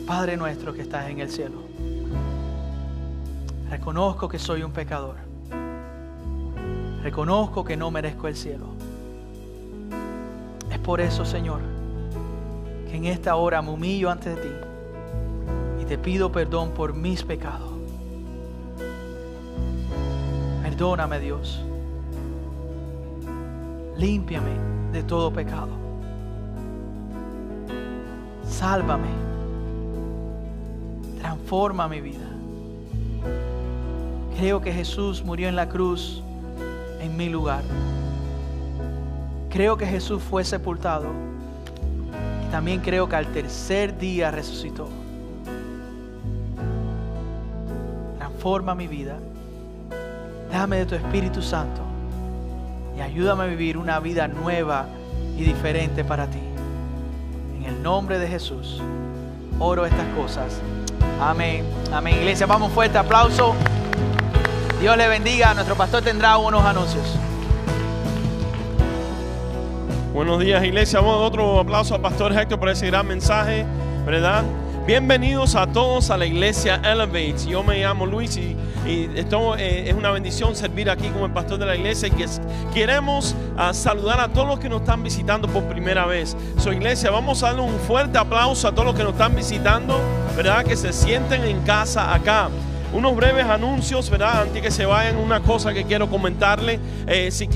Padre nuestro que estás en el cielo, reconozco que soy un pecador. Reconozco que no merezco el cielo. Es por eso, Señor, que en esta hora me humillo ante ti y te pido perdón por mis pecados. Perdóname, Dios. Límpiame de todo pecado. Sálvame. Transforma mi vida. Creo que Jesús murió en la cruz en mi lugar. Creo que Jesús fue sepultado. Y también creo que al tercer día resucitó. Transforma mi vida. Dame de tu Espíritu Santo. Y ayúdame a vivir una vida nueva y diferente para ti. En el nombre de Jesús, oro estas cosas. Amén. Amén. Iglesia, vamos, fuerte aplauso. Dios le bendiga. Nuestro pastor tendrá unos anuncios. Buenos días, iglesia. Vamos a dar otro aplauso al pastor Héctor por ese gran mensaje, ¿verdad? Bienvenidos a todos a la iglesia Elevate. Yo me llamo Luis y esto es una bendición servir aquí como el pastor de la iglesia. Y que queremos saludar a todos los que nos están visitando por primera vez. Su iglesia, vamos a darle un fuerte aplauso a todos los que nos están visitando, ¿verdad? Que se sienten en casa acá. Unos breves anuncios, ¿verdad? Antes que se vayan, una cosa que quiero comentarle. Si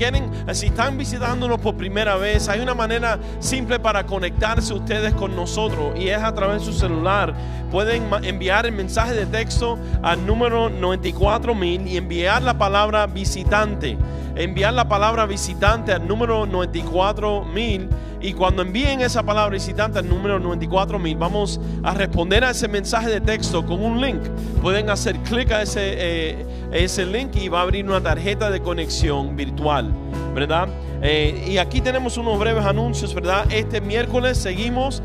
están visitándonos por primera vez, hay una manera simple para conectarse ustedes con nosotros y es a través de su celular. Pueden enviar el mensaje de texto al número 94000 y enviar la palabra visitante. Enviar la palabra visitante al número 94000. Y cuando envíen esa palabra visitante al número 94000, vamos a responder a ese mensaje de texto con un link. Pueden hacer clic a ese link y va a abrir una tarjeta de conexión virtual, ¿verdad? Y aquí tenemos unos breves anuncios, ¿verdad? Este miércoles seguimos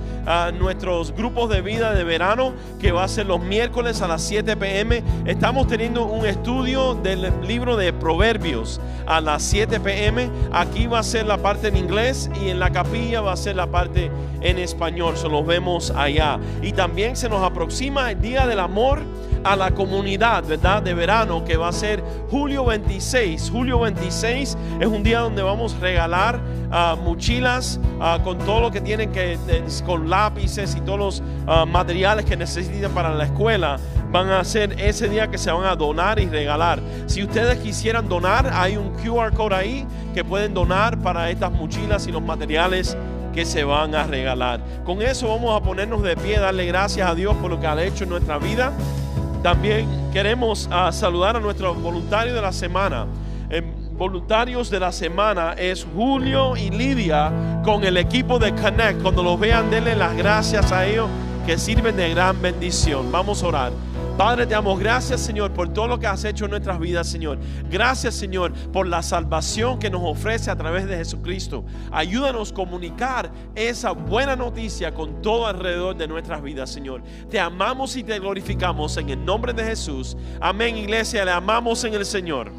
nuestros grupos de vida de verano, que va a ser los miércoles a las 7 p.m. Estamos teniendo un estudio del libro de Proverbios a las 7 p.m. Aquí va a ser la parte en inglés y en la capilla va a ser la parte en español. Se los vemos allá. Y también se nos aproxima el Día del Amor a la comunidad, ¿verdad? De verano, que va a ser julio 26. Julio 26 es un día donde vamos a regalar mochilas con todo lo que tienen que, con lápices y todos los materiales que necesitan para la escuela. Van a ser ese día que se van a donar y regalar. Si ustedes quisieran donar, hay un QR code ahí que pueden donar para estas mochilas y los materiales que se van a regalar. Con eso vamos a ponernos de pie, darle gracias a Dios por lo que ha hecho en nuestra vida. También queremos saludar a nuestros voluntarios de la semana. Voluntarios de la semana es Julio y Lidia con el equipo de Connect. Cuando los vean, denle las gracias a ellos que sirven de gran bendición. Vamos a orar. Padre, te damos gracias, Señor, por todo lo que has hecho en nuestras vidas, Señor. Gracias, Señor, por la salvación que nos ofrece a través de Jesucristo. Ayúdanos a comunicar esa buena noticia con todo alrededor de nuestras vidas, Señor. Te amamos y te glorificamos en el nombre de Jesús. Amén, iglesia, le amamos en el Señor.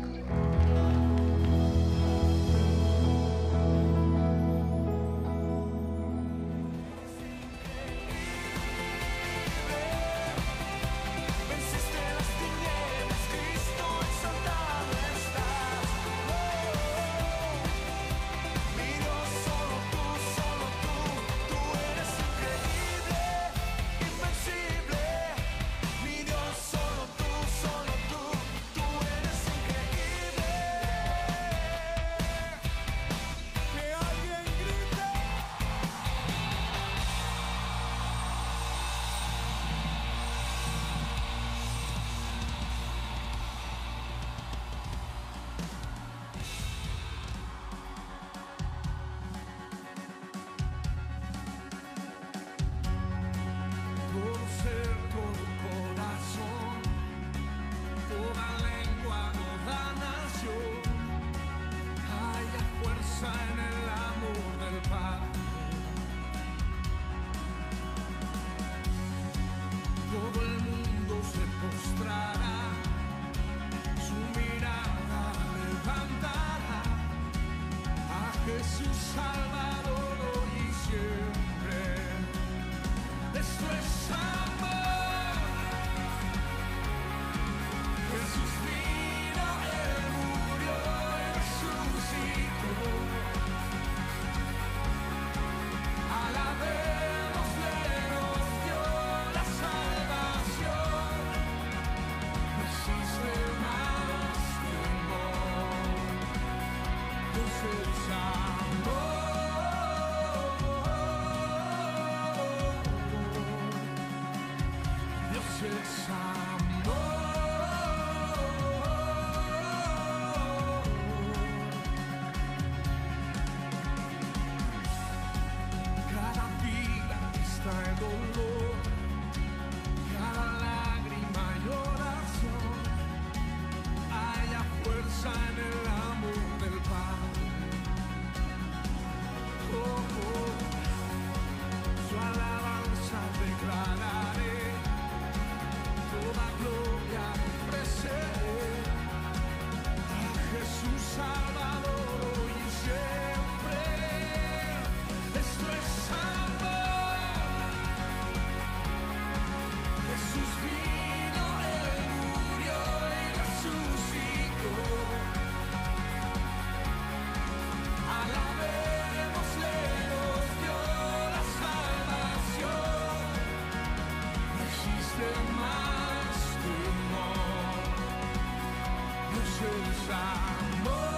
es amor.